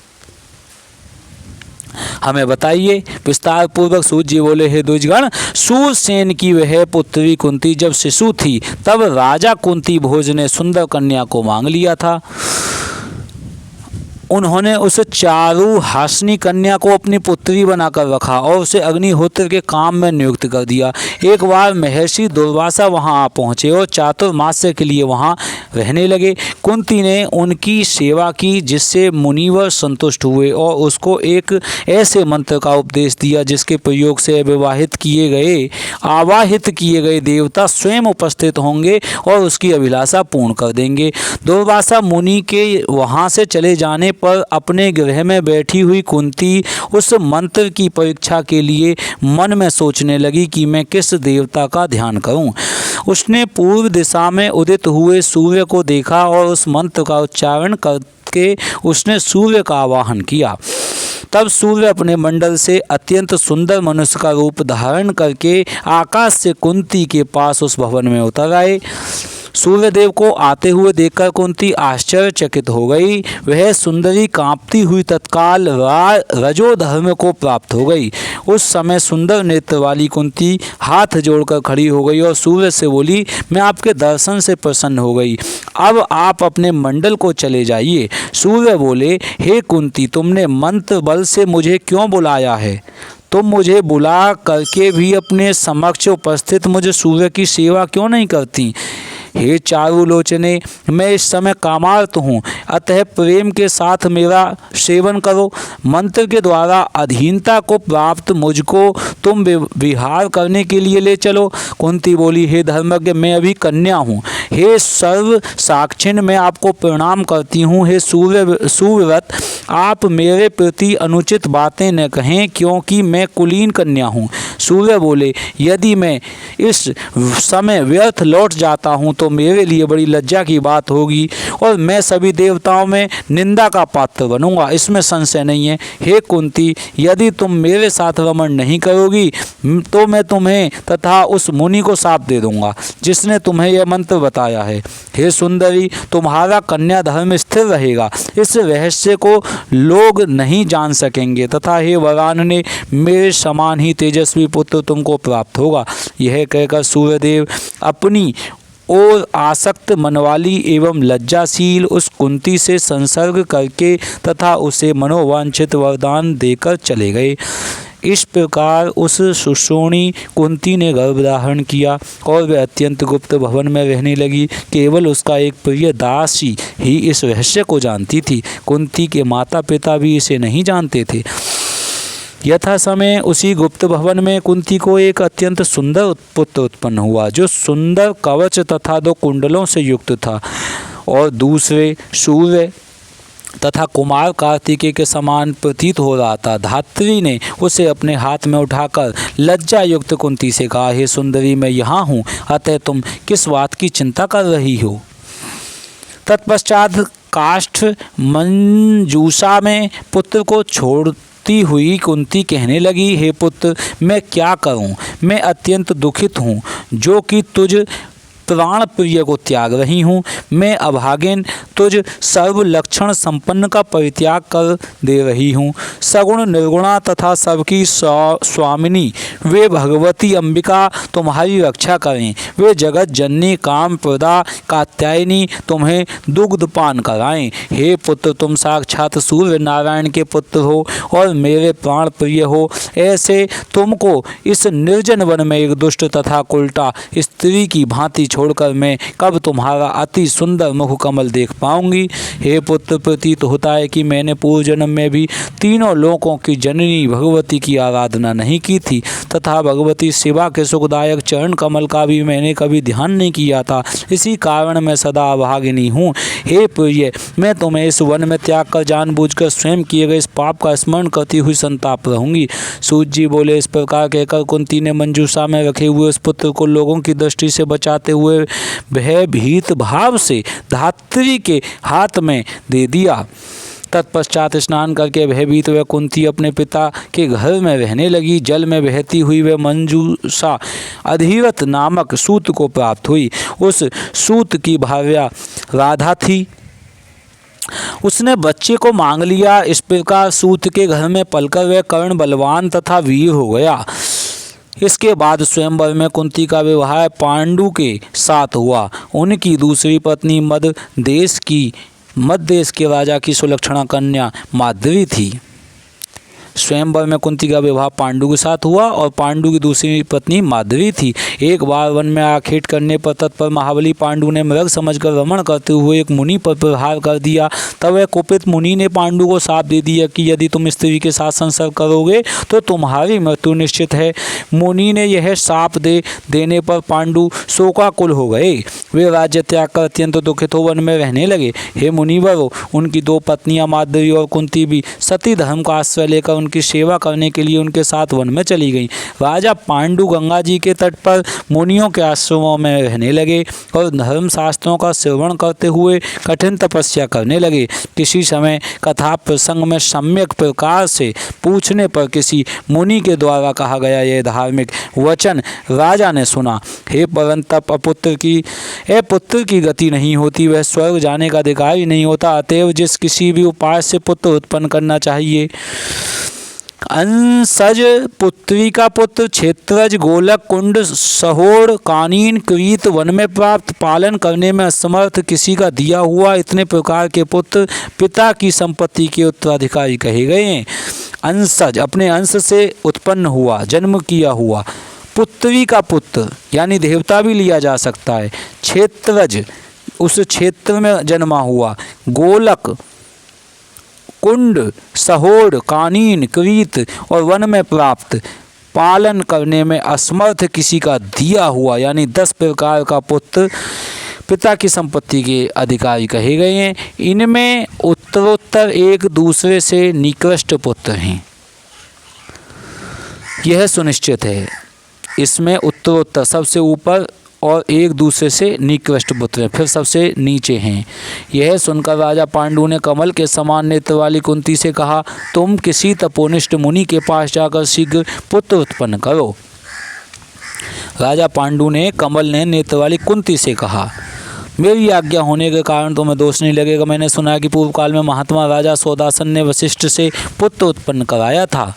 हमें बताइए विस्तार पूर्वक। सूत जी बोले, हे द्विजगण, सूरसेन की वह पुत्री कुंती जब शिशु थी तब राजा कुंती भोज ने सुंदर कन्या को मांग लिया था। उन्होंने उस चारु हासनी कन्या को अपनी पुत्री बनाकर रखा और उसे अग्निहोत्र के काम में नियुक्त कर दिया। एक बार महर्षि दुर्वासा वहां आ पहुंचे और चातुर्मास्य के लिए वहां रहने लगे। कुंती ने उनकी सेवा की, जिससे मुनिवर संतुष्ट हुए और उसको एक ऐसे मंत्र का उपदेश दिया जिसके प्रयोग से आवाहित किए गए देवता स्वयं उपस्थित होंगे और उसकी अभिलाषा पूर्ण कर देंगे। दुर्वासा मुनि के वहां से चले जाने पर अपने गृह में बैठी हुई कुंती उस मंत्र की परीक्षा के लिए मन में सोचने लगी कि मैं किस देवता का ध्यान करूं। उसने पूर्व दिशा में उदित हुए सूर्य को देखा और उस मंत्र का उच्चारण करके उसने सूर्य का आवाहन किया। तब सूर्य अपने मंडल से अत्यंत सुंदर मनुष्य का रूप धारण करके आकाश से कुंती के पास उस भवन में उतर आए। सूर्यदेव को आते हुए देखकर कुंती आश्चर्यचकित हो गई। वह सुंदरी कांपती हुई तत्काल रजोधर्म को प्राप्त हो गई। उस समय सुंदर नेत्र वाली कुंती हाथ जोड़कर खड़ी हो गई और सूर्य से बोली, मैं आपके दर्शन से प्रसन्न हो गई, अब आप अपने मंडल को चले जाइए। सूर्य बोले, हे कुंती, तुमने मंत्र बल से मुझे क्यों बुलाया है? तुम मुझे बुला करके भी अपने समक्ष उपस्थित मुझे सूर्य की सेवा क्यों नहीं करती? हे चारुलोचने, मैं इस समय कामार्त हूँ, अतः प्रेम के साथ मेरा सेवन करो। मंत्र के द्वारा अधीनता को प्राप्त मुझको तुम विहार करने के लिए ले चलो। कुंती बोली, हे धर्मज्ञ, मैं अभी कन्या हूँ, हे सर्व साक्षिण मैं आपको प्रणाम करती हूँ। हे सूर्यव्रत आप मेरे प्रति अनुचित बातें न कहें, क्योंकि मैं कुलीन कन्या हूँ। सूर्य बोले, यदि मैं इस समय व्यर्थ लौट जाता हूँ तो मेरे लिए बड़ी लज्जा की बात होगी और मैं सभी देवताओं में निंदा का पात्र बनूंगा, इसमें संशय नहीं है। हे कुंती, यदि तुम मेरे साथ रमण नहीं करोगी तो मैं तुम्हें तथा उस मुनि को शाप दे दूंगा जिसने तुम्हें यह मंत्र बताया है। हे सुंदरी, तुम्हारा कन्या धर्म स्थिर रहेगा, इस रहस्य को लोग नहीं जान सकेंगे, तथा हे वरानने, मेरे समान ही तेजस्वी पुत्र तुमको प्राप्त होगा। यह कहकर सूर्यदेव अपनी और आसक्त मनवाली एवं लज्जाशील उस कुंती से संसर्ग करके तथा उसे मनोवांछित वरदान देकर चले गए। इस प्रकार उस सुशोणी कुंती ने गर्भ धारण किया और वह अत्यंत गुप्त भवन में रहने लगी। केवल उसका एक प्रिय दासी ही इस रहस्य को जानती थी। कुंती के माता पिता भी इसे नहीं जानते थे। यथा समय उसी गुप्त भवन में कुंती को एक अत्यंत सुंदर पुत्र उत्पन्न हुआ, जो सुंदर कवच तथा 2 कुंडलों से युक्त था और दूसरे सूर्य तथा कुमार कार्तिकेय के समान प्रतीत हो रहा था। धात्री ने उसे अपने हाथ में उठाकर लज्जा युक्त कुंती से कहा, हे सुंदरी, मैं यहाँ हूँ, अतः तुम किस बात की चिंता कर रही हो। तत्पश्चात काष्ठ मंजूषा में पुत्र को छोड़ती हुई कुंती कहने लगी, हे पुत्र, मैं क्या करूं? मैं अत्यंत दुखित हूं, जो कि तुझ प्राण प्रिय को त्याग रही हूँ। मैं अभागिन तुझ सर्व लक्षण संपन्न का परित्याग कर दे रही हूँ। सगुण निर्गुणा तथा सबकी स्वामिनी वे भगवती अंबिका तुम्हारी रक्षा करें। वे जगत जननी काम प्रदा कात्यायनी तुम्हें दुग्ध पान कराएं। हे पुत्र, तुम साक्षात सूर्य नारायण के पुत्र हो और मेरे प्राण प्रिय हो। ऐसे तुमको इस निर्जन वन में एक दुष्ट तथा उल्टा स्त्री की भांति छोड़कर मैं कब तुम्हारा अति सुंदर मुख कमल देख पाऊंगी। हे पुत्र, प्रतीत होता है कि मैंने पूर्व जन्म में भी तीनों लोकों की जननी भगवती की आराधना नहीं की थी तथा भगवती शिवा के सुखदायक चरण कमल का भी मैंने कभी ध्यान नहीं किया था। इसी कारण मैं सदा अभागिनी हूँ। हे प्रिय, मैं तुम्हें इस वन में त्याग कर जानबूझकर स्वयं किए गए इस पाप का स्मरण करती हुई संताप रहूंगी। सूत जी बोले, इस प्रकार कहकर कुंती ने मंजूषा में रखे हुए उस पुत्र को लोगों की दृष्टि से बचाते हुए भयभीत भाव से धात्री के हाथ में दे दिया। तत्पश्चात स्नान करके भयभीत वह कुंती अपने पिता के घर में रहने लगी। जल में बहती हुई वह मंजूषा अधिरथ नामक सूत को प्राप्त हुई। उस सूत की भार्या राधा थी। उसने बच्चे को मांग लिया। इस प्रकार सूत के घर में पलकर वह कर्ण बलवान तथा वीर हो गया। इसके बाद स्वयंवर में कुंती का विवाह पांडु के साथ हुआ। उनकी दूसरी पत्नी मध्य देश के राजा की सुलक्षणा कन्या माधवी थी। स्वयंवर में कुंती का विवाह पांडु के साथ हुआ और पांडु की दूसरी पत्नी माधवी थी। एक बार वन में आखेट करने पर तत्पर महाबली पांडु ने मृग समझकर रमण करते हुए एक मुनि पर प्रहार कर दिया। तब वह कुपित मुनि ने पांडु को शाप दे दिया कि यदि तुम स्त्री के साथ संसर्ग करोगे तो तुम्हारी मृत्यु निश्चित है। मुनि ने यह शाप देने पर पांडु शोकाकुल हो गए। वे राज्य त्याग कर अत्यंत दुखित हो वन में रहने लगे। हे मुनिवरों, उनकी 2 पत्नियां माधवी और कुंती भी सती धर्म का आश्रय लेकर उनकी सेवा करने के लिए उनके साथ वन में चली गईं। राजा पांडु गंगा जी के तट पर मुनियों के आश्रमों में रहने लगे और धर्म शास्त्रों का श्रवण करते हुए कठिन तपस्या करने लगे। किसी समय कथा प्रसंग में सम्यक प्रकार से पूछने पर किसी मुनि के द्वारा कहा गया यह धार्मिक वचन राजा ने सुना। हे परंतप, पुत्र की गति नहीं होती, वह स्वर्ग जाने का अधिकारी नहीं होता। अतएव जिस किसी भी उपाय से पुत्र उत्पन्न करना चाहिए। अंसज पुत्री का पुत्र क्षेत्रज गोलक कुंड सहोड़ कानीन क्रीत वन में प्राप्त पालन करने में असमर्थ किसी का दिया हुआ इतने प्रकार के पुत्र पिता की संपत्ति के उत्तराधिकारी कहे गए हैं। अंसज अपने अंश से उत्पन्न हुआ, जन्म किया हुआ। पुत्री का पुत्र यानी देवता भी लिया जा सकता है। क्षेत्रज उस क्षेत्र में जन्मा हुआ। गोलक, कुंड, सहोड़, कानीन, क्रीत और वन में प्राप्त पालन करने में असमर्थ किसी का दिया हुआ यानी 10 प्रकार का पुत्र पिता की संपत्ति के अधिकारी कहे गए हैं। इनमें उत्तरोत्तर एक दूसरे से निकृष्ट पुत्र हैं, यह सुनिश्चित है। इसमें उत्तरोत्तर सबसे ऊपर और एक दूसरे से निकृष्ट पुत्र हैं, फिर सबसे नीचे हैं। यह सुनकर राजा पांडु ने कमल के समान नेत्र वाली कुंती से कहा, तुम किसी तपोनिष्ठ मुनि के पास जाकर शीघ्र पुत्र उत्पन्न करो। राजा पांडु ने कमल ने नेत्र वाली कुंती से कहा, मेरी आज्ञा होने के कारण तुम्हें दोष नहीं लगेगा। मैंने सुना है कि पूर्व काल में महात्मा राजा सौदासन ने वशिष्ठ से पुत्र उत्पन्न कराया था,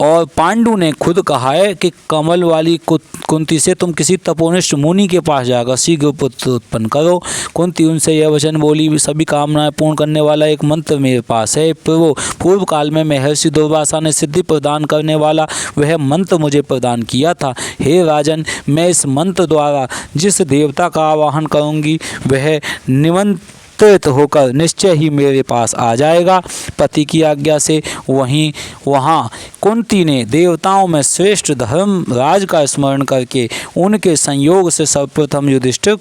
और पांडु ने खुद कहा है कि कमल वाली कुंती से तुम किसी तपोनिष्ठ मुनि के पास जाकर शीघ्र पुत्र उत्पन्न करो। कुंती उनसे यह वचन बोली, सभी कामनाएं पूर्ण करने वाला एक मंत्र मेरे पास है। प्रभु, पूर्व काल में महर्षि दुर्वासा ने सिद्धि प्रदान करने वाला वह मंत्र मुझे प्रदान किया था। हे राजन, मैं इस मंत्र द्वारा जिस देवता का आवाहन करूँगी वह निमंत्रित होकर निश्चय ही मेरे पास आ जाएगा। पति की आज्ञा से वहाँ कुंती ने देवताओं में श्रेष्ठ धर्मराज का स्मरण करके उनके संयोग से सर्वप्रथम युधिष्ठिर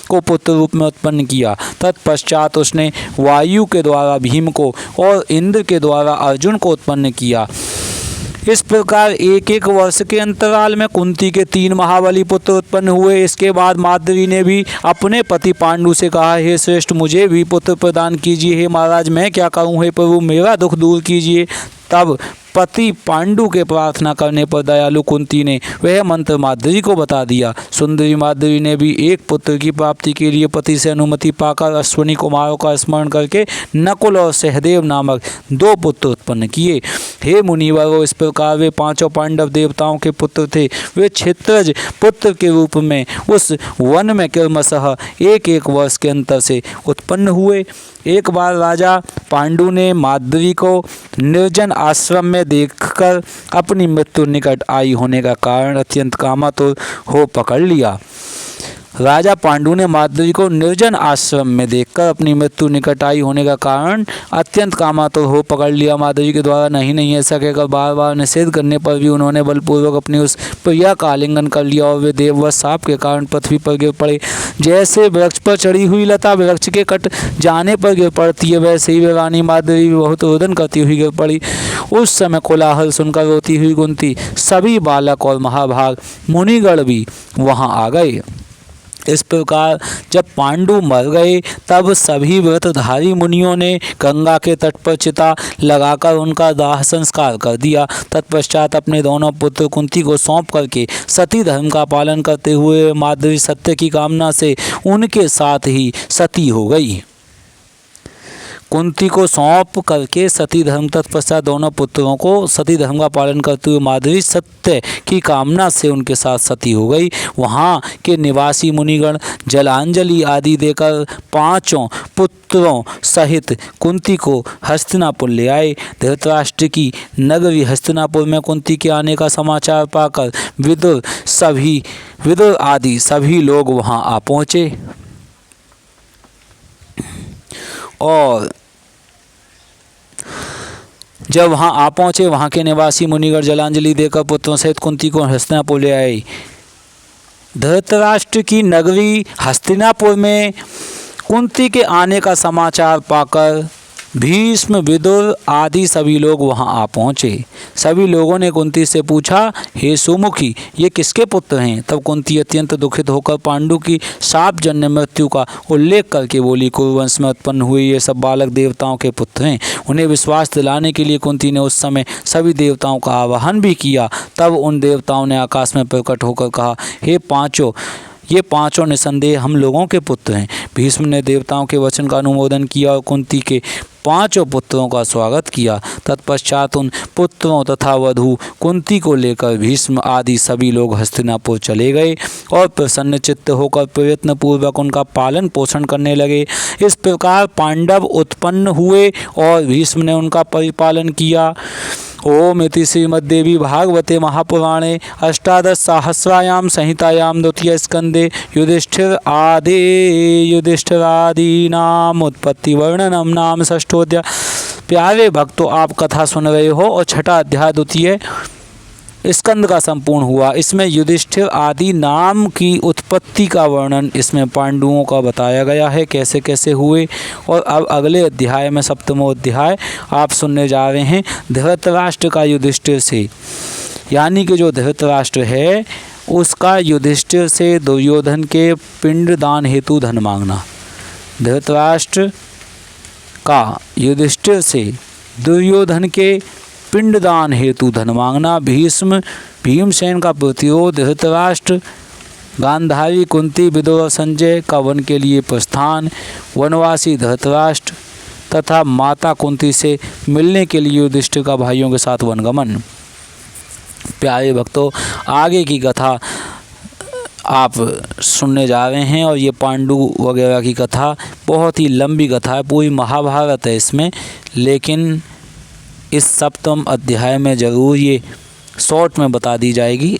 को पुत्र रूप में उत्पन्न किया। तत्पश्चात उसने वायु के द्वारा भीम को और इंद्र के द्वारा अर्जुन को उत्पन्न किया। इस प्रकार एक एक वर्ष के अंतराल में कुंती के 3 महाबली पुत्र उत्पन्न हुए। इसके बाद माद्री ने भी अपने पति पांडु से कहा, हे श्रेष्ठ, मुझे भी पुत्र प्रदान कीजिए। हे महाराज, मैं क्या करूं? हे प्रभु, मेरा दुख दूर कीजिए। तब पति पांडु के प्रार्थना करने पर दयालु कुंती ने वह मंत्र माद्री को बता दिया। सुंदरी माद्री ने भी एक पुत्र की प्राप्ति के लिए पति से अनुमति पाकर अश्विनी कुमारों का स्मरण करके नकुल और सहदेव नामक 2 पुत्र उत्पन्न किए। हे मुनिवरों, इस प्रकार वे 5 पांडव देवताओं के पुत्र थे। वे क्षित्रज पुत्र के रूप में उस वन में क्रमशः एक एक वर्ष के अंतर से उत्पन्न हुए। एक बार राजा पांडु ने माद्री को निर्जन आश्रम में देखकर अपनी मृत्यु निकट आई होने का कारण अत्यंत कामातुर हो पकड़ लिया। राजा पांडु ने माद्री को निर्जन आश्रम में देखकर अपनी मृत्यु निकट आई होने का कारण अत्यंत कामातुर हो पकड़ लिया। माद्री के द्वारा नहीं ऐसा कहकर बार बार निषेध करने पर भी उन्होंने बलपूर्वक अपनी उस प्रिया का आलिंगन कर लिया और वे देववश साप के कारण पृथ्वी पर गिर पड़े। जैसे वृक्ष पर चढ़ी हुई लता वृक्ष के कट जाने पर गिर पड़ती है, वैसे ही वे रानी माद्री बहुत रोदन करती हुई गिर पड़ी। उस समय कोलाहल सुनकर रोती हुई कुंती, सभी बालक और महाभाग मुनिगण भी वहाँ आ गए। इस प्रकार जब पांडु मर गए तब सभी व्रतधारी मुनियों ने गंगा के तट पर चिता लगाकर उनका दाह संस्कार कर दिया। तत्पश्चात अपने दोनों पुत्र कुंती को सौंप करके सती धर्म का पालन करते हुए माद्री सत्य की कामना से उनके साथ ही सती हो गई। कुंती को सौंप करके सती धर्म, तत्पश्चात दोनों पुत्रों को सती धर्म का पालन करते हुए माद्री सत्य की कामना से उनके साथ सती हो गई। वहाँ के निवासी मुनिगण जलांजलि आदि देकर 5 पुत्रों सहित कुंती को हस्तिनापुर ले आए। धृतराष्ट्र की नगरी हस्तिनापुर में कुंती के आने का समाचार पाकर विदुर आदि सभी लोग वहाँ आ पहुँचे और जब वहाँ आ पहुँचे वहाँ के निवासी मुनिगण जलांजलि देकर पुत्रों सहित कुंती को हस्तिनापुर ले आए। धृतराष्ट्र की नगरी हस्तिनापुर में कुंती के आने का समाचार पाकर भीष्म, विदुर आदि सभी लोग वहां आ पहुंचे। सभी लोगों ने कुंती से पूछा, हे सुमुखी, ये किसके पुत्र हैं? तब कुंती अत्यंत दुखित होकर पांडु की शापजन्य मृत्यु का उल्लेख करके बोली, कुरुवंश में उत्पन्न हुए ये सब बालक देवताओं के पुत्र हैं। उन्हें विश्वास दिलाने के लिए कुंती ने उस समय सभी देवताओं का आवाहन भी किया। तब उन देवताओं ने आकाश में प्रकट होकर कहा, ये पांचों निसंदेह हम लोगों के पुत्र हैं। भीष्म ने देवताओं के वचन का अनुमोदन किया और कुंती के 5 पुत्रों का स्वागत किया। तत्पश्चात उन पुत्रों तथा वधू कुंती को लेकर भीष्म आदि सभी लोग हस्तिनापुर चले गए और प्रसन्न चित्त होकर प्रयत्न पूर्वक उनका पालन पोषण करने लगे। इस प्रकार पांडव उत्पन्न हुए और भीष्म ने उनका परिपालन किया। ओम इति श्रीमद्देवी भागवते महापुराणे अष्टादशसहस्रायां संहितायां द्वितीय स्कंदे युधिष्ठिरादीनाम उत्पत्ति वर्णनम नाम 6ठो अध्याय। प्यारे भक्तों, आप कथा सुन रहे हो और 6ठा अध्याय द्वितीय स्कंद का संपूर्ण हुआ। इसमें युधिष्ठिर आदि नाम की उत्पत्ति का वर्णन इसमें पांडवों का बताया गया है, कैसे कैसे हुए। और अब अगले अध्याय में, सप्तमो अध्याय आप सुनने जा रहे हैं, धृतराष्ट्र का युधिष्ठिर से, यानी कि जो धृतराष्ट्र है उसका युधिष्ठिर से दुर्योधन के पिंडदान हेतु धन मांगना। धृतराष्ट्र का युधिष्ठिर से दुर्योधन के पिंडदान हेतु धन मांगना। भीमसेन का प्रतिरोध। धृतराष्ट्र, गांधारी, कुंती, विदुर और संजय का वन के लिए प्रस्थान। वनवासी धृतराष्ट्र तथा माता कुंती से मिलने के लिए युधिष्ठिर का भाइयों के साथ वनगमन। प्यारे भक्तों, आगे की कथा आप सुनने जा रहे हैं और ये पांडु वगैरह की कथा बहुत ही लंबी कथा है, पूरी महाभारत है इसमें, लेकिन इस सप्तम अध्याय में ज़रूर ये शॉर्ट में बता दी जाएगी,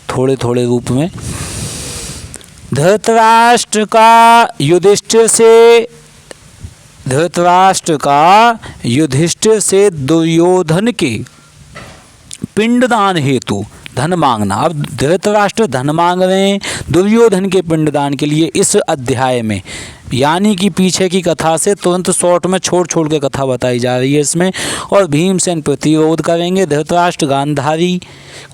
थोड़े थोड़े रूप में। धृतराष्ट्र का युधिष्ठिर से दुर्योधन के पिंडदान हेतु धन मांगना। अब धृतराष्ट्र धन मांग रहे हैं दुर्योधन के पिंडदान के लिए इस अध्याय में, यानी कि पीछे की कथा से तुरंत शॉर्ट में छोड़ के कथा बताई जा रही है इसमें। और भीमसेन प्रतिरोध करेंगे। धृतराष्ट्र, गांधारी,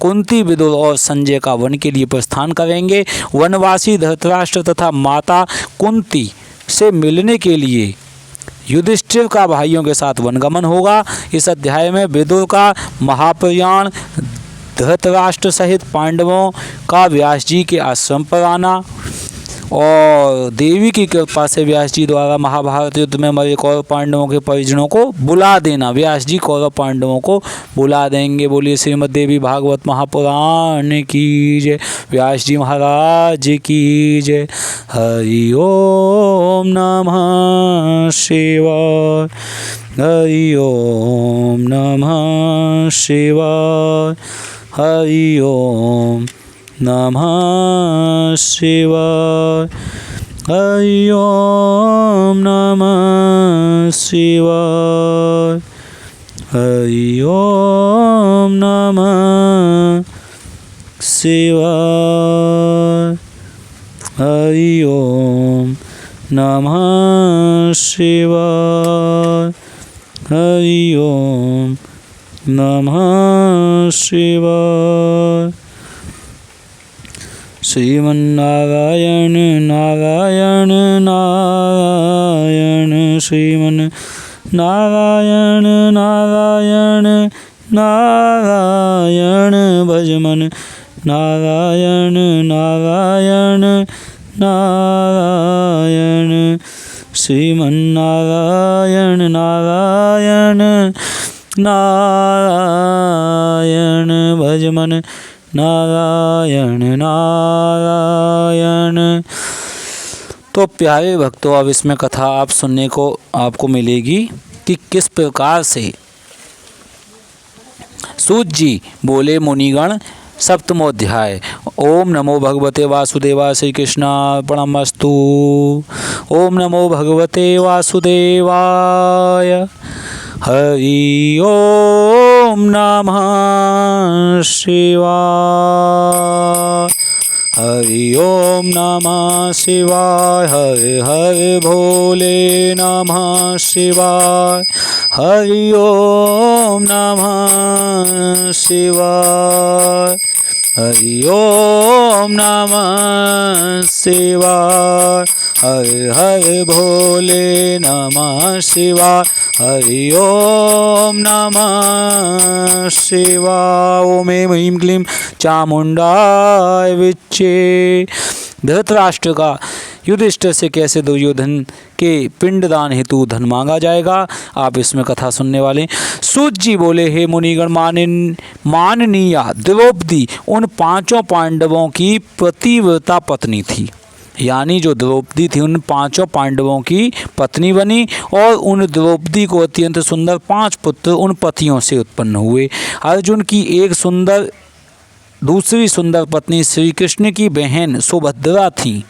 कुंती, विदुर और संजय का वन के लिए प्रस्थान करेंगे। वनवासी धृतराष्ट्र तथा माता कुंती से मिलने के लिए युधिष्ठिर का भाइयों के साथ वनगमन होगा। इस अध्याय में विदुर का महाप्रयाण, धृतराष्ट्र सहित पांडवों का व्यास जी के आश्रम पर आना और देवी की कृपा से व्यास जी द्वारा महाभारत युद्ध में मरे कौरव पांडवों के परिजनों को बुला देना। व्यास जी कौरव पांडवों को बुला देंगे। बोलिए श्रीमद् देवी भागवत महापुराण की जय, व्यास जी महाराज की जय। हरि ओम नमः शिवाय, हरि ओम नमः शिवाय, हरि ओम नमः शिवाय, हरि ओम नमः शिवाय, हरि ओम नमः शिवाय, हरि ओम नमः शिवाय, हरि ओम नमः शिवाय। श्रीमन्नारायण नारायण नारायण, श्रीमन्नारायण नारायण नारायण, भजमन नारायण नारायण नारायण, श्रीमन्नारायण नारायण नारायण, भजमन नारायण नारायण। तो प्यारे भक्तों, अब इसमें कथा आप सुनने को आपको मिलेगी कि किस प्रकार से सूत जी बोले मुनिगण। सप्तमोध्याय। ओम नमो भगवते वासुदेवाय, श्री कृष्णार्पणमस्तु। ओम नमो भगवते वासुदेवाय। हरि ओम नमः शिवाय, हरि ओम नमः शिवाय, हर हर भोले नमः शिवाय, हरि ओम नमः शिवाय, हरि ओम नमः शिवाय, हर हर भोले नमः शिवाय, हरि ओम नमः शिवाय। ओम ऐं ह्रीं क्लीं चामुंडाय विच्चे। धृतराष्ट्र का युधिष्ठिर से कैसे दुर्योधन के पिंडदान हेतु धन मांगा जाएगा, आप इसमें कथा सुनने वाले। सूत जी बोले, हे मुनिगण, माननीय द्रौपदी उन पांचों पांडवों की पतिव्रता पत्नी थी, यानी जो द्रौपदी थी उन पांचों पांडवों की पत्नी बनी और उन द्रौपदी को अत्यंत सुंदर 5 पुत्र उन पतियों से उत्पन्न हुए। अर्जुन की एक सुंदर दूसरी सुंदर पत्नी श्री कृष्ण की बहन सुभद्रा थी,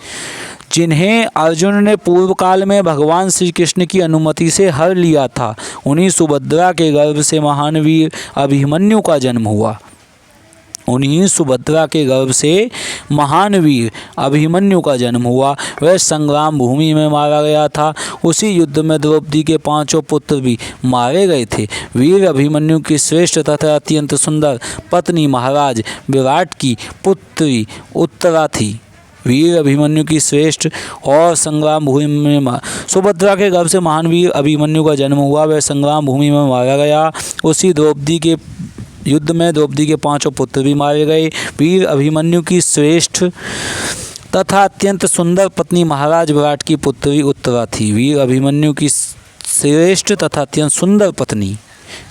जिन्हें अर्जुन ने पूर्व काल में भगवान श्री कृष्ण की अनुमति से हर लिया था। उन्हीं सुभद्रा के गर्भ से महान वीर अभिमन्यु का जन्म हुआ। उन्हीं सुभद्रा के गर्भ से महान वीर अभिमन्यु का जन्म हुआ। वह संग्राम भूमि में मारा गया था। उसी युद्ध में द्रौपदी के 5 पुत्र भी मारे गए थे। वीर अभिमन्यु की श्रेष्ठ तथा अत्यंत सुंदर पत्नी महाराज विराट की पुत्री उत्तरा थी। वीर अभिमन्यु की श्रेष्ठ और संग्राम भूमि में सुभद्रा के गर्भ से महान वीर अभिमन्यु का जन्म हुआ। वह संग्राम भूमि में मारा गया। उसी द्रौपदी के युद्ध में द्रौपदी के 5 पुत्र भी मारे गए। वीर अभिमन्यु की श्रेष्ठ तथा अत्यंत सुंदर पत्नी महाराज विराट की पुत्री उत्तरा थी। वीर अभिमन्यु की श्रेष्ठ तथा अत्यंत सुंदर पत्नी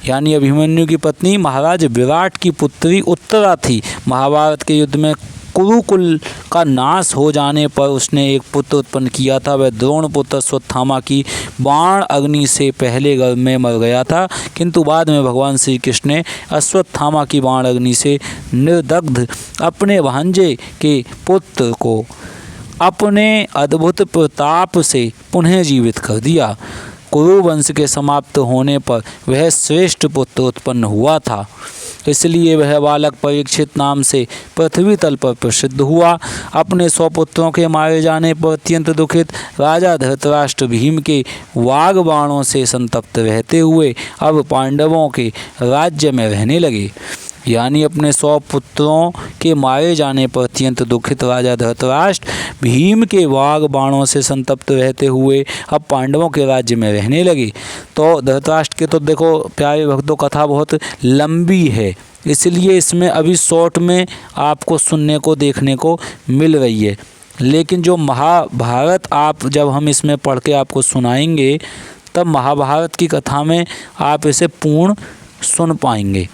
यानी अभिमन्यु की पत्नी महाराज विराट की पुत्री उत्तरा थी। महाभारत के युद्ध में कुरुकुल का नाश हो जाने पर उसने एक पुत्र उत्पन्न किया था। वह द्रोण पुत्र अश्वत्थामा की बाण अग्नि से पहले गर्भ में मर गया था, किंतु बाद में भगवान श्री कृष्ण ने अश्वत्थामा की बाण अग्नि से निर्दग्ध अपने भांजे के पुत्र को अपने अद्भुत प्रताप से पुनः जीवित कर दिया। कुरु वंश के समाप्त होने पर वह श्रेष्ठ पुत्र उत्पन्न हुआ था, इसलिए वह बालक परीक्षित नाम से पृथ्वी तल पर प्रसिद्ध हुआ। अपने 100 पुत्रों के मारे जाने पर अत्यंत दुखित राजा धृतराष्ट्र भीम के वाग बाणों से संतप्त रहते हुए अब पांडवों के राज्य में रहने लगे। यानी अपने 100 पुत्रों के मारे जाने पर अत्यंत दुखित राजा धृतराष्ट्र भीम के वाग बाणों से संतप्त रहते हुए अब पांडवों के राज्य में रहने लगे। तो धृतराष्ट्र के तो देखो प्यारे भक्तों कथा बहुत लंबी है, इसलिए इसमें अभी शॉर्ट में आपको सुनने को देखने को मिल रही है, लेकिन जो महाभारत आप जब हम इसमें पढ़ के आपको सुनाएंगे तब महाभारत की कथा में आप इसे पूर्ण सुन पाएंगे।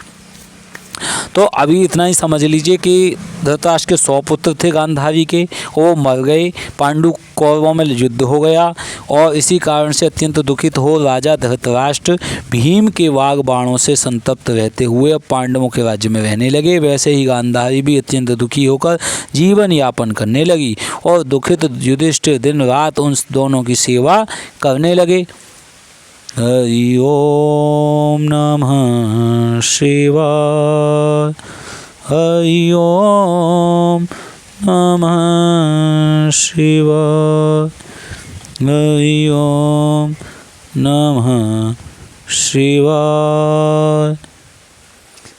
तो अभी इतना ही समझ लीजिए कि धृतराष्ट्र के 100 पुत्र थे गांधारी के, वो मर गए, पांडु कौरवों में युद्ध हो गया और इसी कारण से अत्यंत दुखित हो राजा धृतराष्ट्र भीम के वाग बाणों से संतप्त रहते हुए अब पांडवों के राज्य में रहने लगे। वैसे ही गांधारी भी अत्यंत दुखी होकर जीवन यापन करने लगी और दुखित युधिष्ठिर दिन रात उन दोनों की सेवा करने लगे। हरि ओम नमः शिवाय। हरि ओम नमः शिवाय। हरि ओम नमः शिवाय।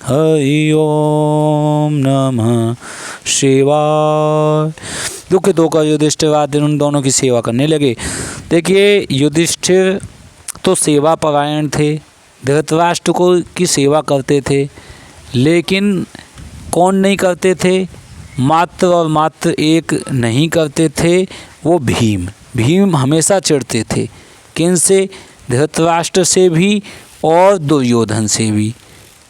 हरि ओम नमः शिवाय। दुखित होकर युधिष्ठिर रात दिन उन दोनों की सेवा करने लगे। देखिए युधिष्ठिर तो सेवा परायण थे, धृतराष्ट्र को की सेवा करते थे, लेकिन कौन नहीं करते थे? मात्र और मात्र एक नहीं करते थे, वो भीम। भीम हमेशा चिढ़ते थे, किन से? धृतराष्ट्र से भी और दुर्योधन से भी।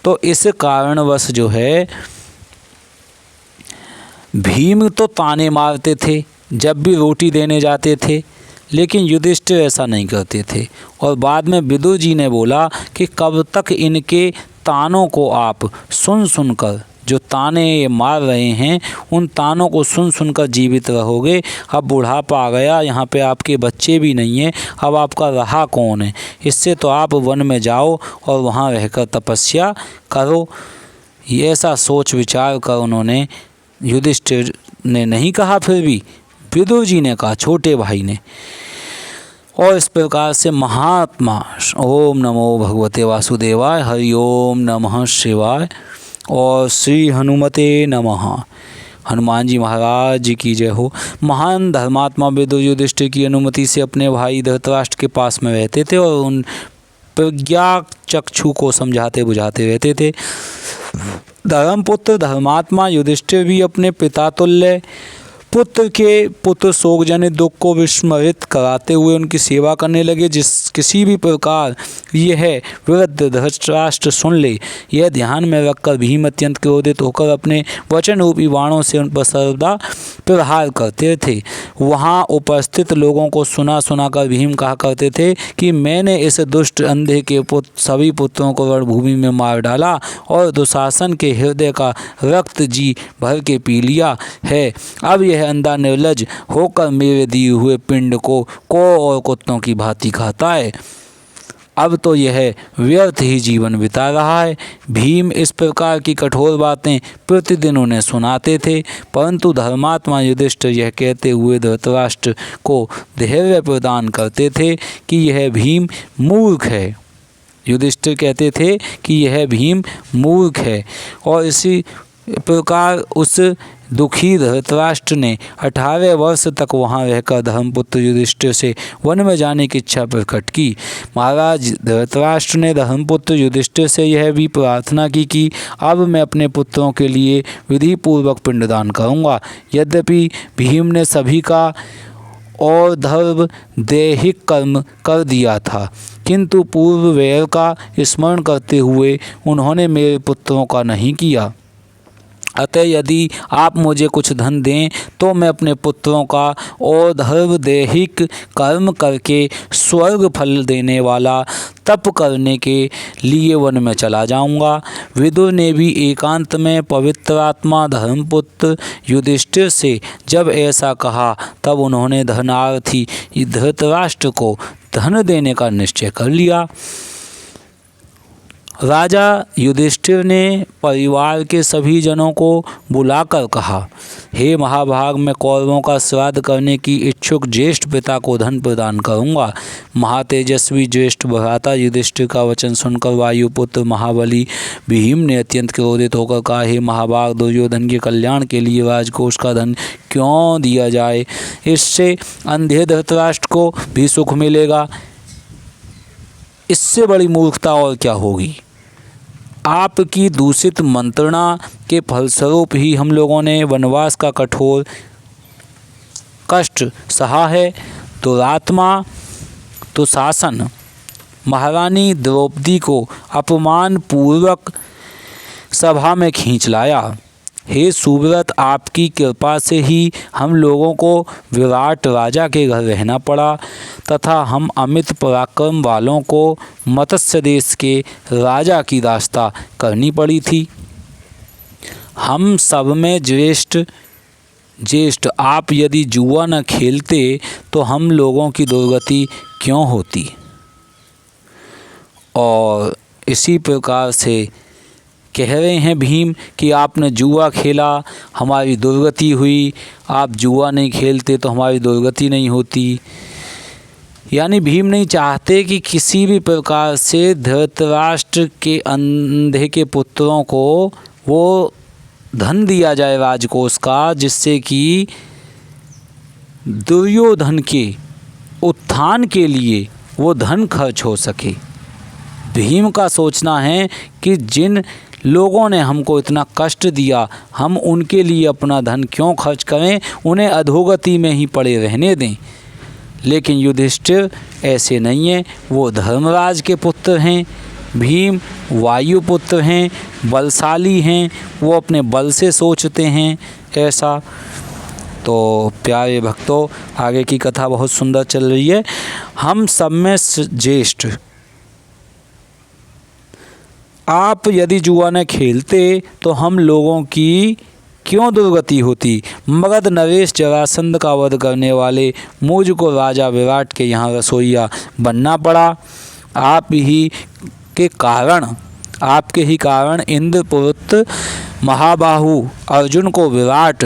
तो इस कारणवश जो है भीम तो ताने मारते थे जब भी रोटी देने जाते थे, लेकिन युधिष्ठिर ऐसा नहीं करते थे। और बाद में विदुर जी ने बोला कि कब तक इनके तानों को आप सुन सुनकर, जो ताने ये मार रहे हैं उन तानों को सुन सुनकर जीवित रहोगे? अब बुढ़ापा आ गया, यहाँ पे आपके बच्चे भी नहीं हैं, अब आपका रहा कौन है? इससे तो आप वन में जाओ और वहाँ रहकर तपस्या करो। ये ऐसा सोच विचार कर उन्होंने, युधिष्ठिर ने नहीं कहा, फिर भी विदुर जी ने कहा, छोटे भाई ने। और इस प्रकार से महात्मा ओम नमो भगवते वासुदेवाय। हरि ओम नमः शिवाय और श्री हनुमते नमः। हनुमान जी महाराज जी की जय हो। महान धर्मात्मा विदुर युधिष्ठिर की अनुमति से अपने भाई धृतराष्ट्र के पास में रहते थे और उन प्रज्ञा चक्षु को समझाते बुझाते रहते थे। धर्मपुत्र धर्मात्मा युधिष्ठिर भी अपने पिता तुल्य पुत्र के पुत्र शोकजनित दुख को विस्मृत कराते हुए उनकी सेवा करने लगे। जिस किसी भी प्रकार यह वृद्ध धृतराष्ट्र सुन ले, यह ध्यान में रखकर भीम अत्यंत क्रोधित होकर अपने वचन रूपी बाणों से उन पर सर्वदा प्रहार करते थे। वहाँ उपस्थित लोगों को सुना सुनाकर भीम कहा करते थे कि मैंने इस दुष्ट अंधे के सभी पुत्रों को रणभूमि में मार डाला और दुशासन के हृदय का रक्त जी भर के पी लिया है। अब यह अंधा निर्लज होकर मेरे दिए हुए पिंड को और कुत्तों की भांति खाता है। अब तो यह व्यर्थ ही जीवन बिता रहा है। भीम इस प्रकार की कठोर बातें प्रतिदिन उन्हें सुनाते थे, परंतु धर्मात्मा युधिष्ठिर यह कहते हुए धृतराष्ट्र को धैर्य प्रदान करते थे कि यह भीम मूर्ख है। युधिष्ठिर कहते थे कि यह भीम मूर्ख है, और इसी प्रकार उस दुखी धृतराष्ट्र ने 18 वर्ष तक वहाँ रहकर धर्मपुत्र युधिष्ठिर से वन में जाने की इच्छा प्रकट की। महाराज धृतराष्ट्र ने धर्मपुत्र युधिष्ठिर से यह भी प्रार्थना की कि अब मैं अपने पुत्रों के लिए विधि पूर्वक पिंडदान करूँगा। यद्यपि भीम ने सभी का और धर्म दैहिक कर्म कर दिया था, किंतु पूर्व वैर का स्मरण करते हुए उन्होंने मेरे पुत्रों का नहीं किया। अतः यदि आप मुझे कुछ धन दें तो मैं अपने पुत्रों का और धर्म दैहिक कर्म करके स्वर्ग फल देने वाला तप करने के लिए वन में चला जाऊंगा। विदुर ने भी एकांत में पवित्र आत्मा धर्मपुत्र युधिष्ठिर से जब ऐसा कहा, तब उन्होंने धनार्थी धृतराष्ट्र को धन देने का निश्चय कर लिया। राजा युधिष्ठिर ने परिवार के सभी जनों को बुलाकर कहा, हे महाभाग, मैं कौरवों का श्राद्ध करने की इच्छुक ज्येष्ठ पिता को धन प्रदान करूंगा। महातेजस्वी ज्येष्ठ भ्राता युधिष्ठिर का वचन सुनकर वायुपुत्र महाबली भीम ने अत्यंत क्रोधित होकर कहा, हे महाभाग, दुर्योधन के कल्याण के लिए राजकोष का धन क्यों दिया जाए? इससे अंधे धृतराष्ट्र को भी सुख मिलेगा। इससे बड़ी मूर्खता और क्या होगी? आपकी दूषित मंत्रणा के फलस्वरूप ही हम लोगों ने वनवास का कठोर कष्ट सहा है। दुरात्मा दुशासन महारानी द्रौपदी को अपमान पूर्वक सभा में खींच लाया। हे सुव्रत, आपकी कृपा से ही हम लोगों को विराट राजा के घर रहना पड़ा तथा हम अमित पराक्रम वालों को मत्स्य देश के राजा की दास्ता करनी पड़ी थी। हम सब में ज्येष्ठ आप यदि जुआ न खेलते तो हम लोगों की दुर्गति क्यों होती? और इसी प्रकार से कह रहे हैं भीम कि आपने जुआ खेला, हमारी दुर्गति हुई, आप जुआ नहीं खेलते तो हमारी दुर्गति नहीं होती। यानी भीम नहीं चाहते कि किसी भी प्रकार से धृतराष्ट्र के अंधे के पुत्रों को वो धन दिया जाए राजकोष का, जिससे कि दुर्योधन के उत्थान के लिए वो धन खर्च हो सके। भीम का सोचना है कि जिन लोगों ने हमको इतना कष्ट दिया, हम उनके लिए अपना धन क्यों खर्च करें, उन्हें अधोगति में ही पड़े रहने दें। लेकिन युधिष्ठिर ऐसे नहीं है, वो धर्मराज के पुत्र हैं। भीम वायुपुत्र हैं, बलशाली हैं, वो अपने बल से सोचते हैं ऐसा। तो प्यारे भक्तों, आगे की कथा बहुत सुंदर चल रही है। हम सब में ज्येष्ठ आप यदि जुआ न खेलते तो हम लोगों की क्यों दुर्गति होती? मगध नरेश जरासंध का वध करने वाले मुझ को राजा विराट के यहाँ रसोइया बनना पड़ा। आपके ही कारण इंद्रपुत्र महाबाहु अर्जुन को विराट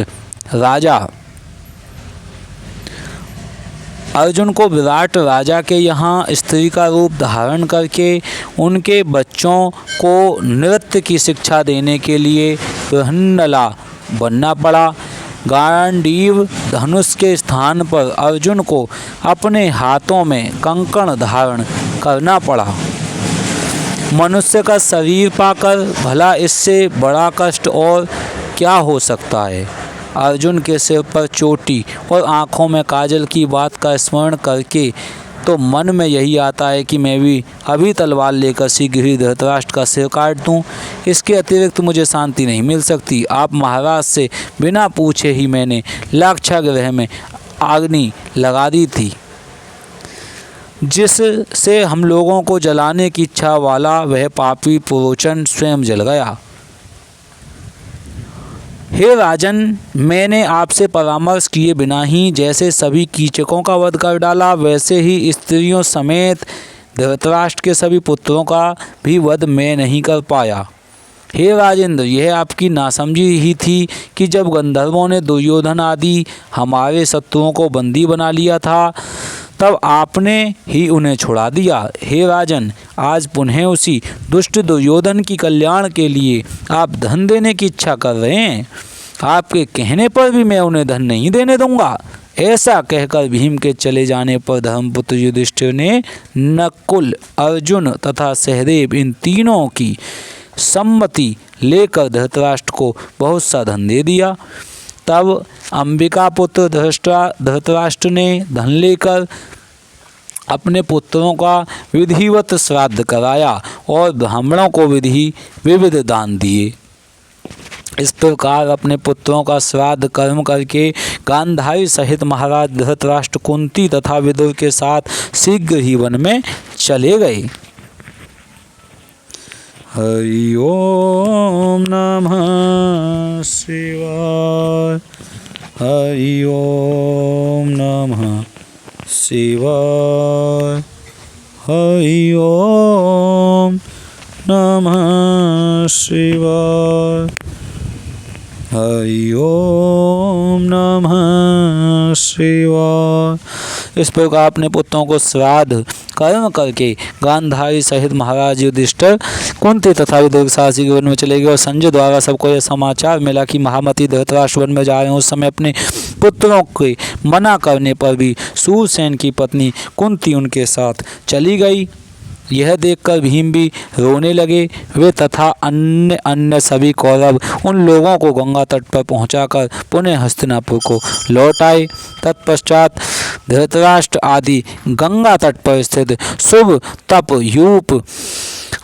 राजा के यहाँ स्त्री का रूप धारण करके उनके बच्चों को नृत्य की शिक्षा देने के लिए बृहन्नला बनना पड़ा। गांडीव धनुष के स्थान पर अर्जुन को अपने हाथों में कंकण धारण करना पड़ा। मनुष्य का शरीर पाकर भला इससे बड़ा कष्ट और क्या हो सकता है? अर्जुन के सिर पर चोटी और आँखों में काजल की बात का स्मरण करके तो मन में यही आता है कि मैं भी अभी तलवार लेकर शीघ्र ही धृतराष्ट्र का सिर काट दूँ। इसके अतिरिक्त मुझे शांति नहीं मिल सकती। आप महाराज से बिना पूछे ही मैंने लाक्षागृह में अग्नि लगा दी थी, जिससे हम लोगों को जलाने की इच्छा वाला वह पापी पुरोचन स्वयं जल गया। हे राजन, मैंने आपसे परामर्श किए बिना ही जैसे सभी कीचकों का वध कर डाला, वैसे ही स्त्रियों समेत धृतराष्ट्र के सभी पुत्रों का भी वध मैं नहीं कर पाया। हे राजेंद्र, यह आपकी नासमझी ही थी कि जब गंधर्वों ने दुर्योधन आदि हमारे शत्रुओं को बंदी बना लिया था तब आपने ही उन्हें छुड़ा दिया। हे राजन, आज पुनः उसी दुष्ट दुर्योधन की कल्याण के लिए आप धन देने की इच्छा कर रहे हैं। आपके कहने पर भी मैं उन्हें धन नहीं देने दूंगा। ऐसा कहकर भीम के चले जाने पर धर्मपुत्र युधिष्ठिर ने नकुल, अर्जुन तथा सहदेव इन तीनों की सम्मति लेकर धृतराष्ट्र को बहुत सा धन दे दिया। तब अंबिका पुत्र धृतराष्ट्र ने धन लेकर अपने पुत्रों का विधिवत श्राद्ध कराया और ब्राह्मणों को विविध दान दिए। इस प्रकार अपने पुत्रों का श्राद्ध कर्म करके गांधारी सहित महाराज धृतराष्ट्र कुंती तथा विदुर के साथ शीघ्र ही वन में चले गए। हरि ओम नमः शिवाय। हरि ओम नमः शिवाय। हरि ओम नमः शिवाय। हरि ओम नमः शिवाय। इस प्रकार अपने पुत्रों को श्राद्ध कर्म करके गांधारी सहित महाराज युधिष्ठिर कुंती तथा विदुर साहसी के वन में चले गए और संजय द्वारा सबको यह समाचार मिला कि महामती धृतराष्ट्र वन में जा रहे हैं। उस समय अपने पुत्रों के मना करने पर भी सूरसेन की पत्नी कुंती उनके साथ चली गई। यह देखकर भीम भी रोने लगे। वे तथा अन्य सभी कौरव उन लोगों को गंगा तट पर पहुंचाकर पुनः हस्तिनापुर को लौट आए। तत्पश्चात धृतराष्ट्र आदि गंगा तट पर स्थित शुभ तप यूप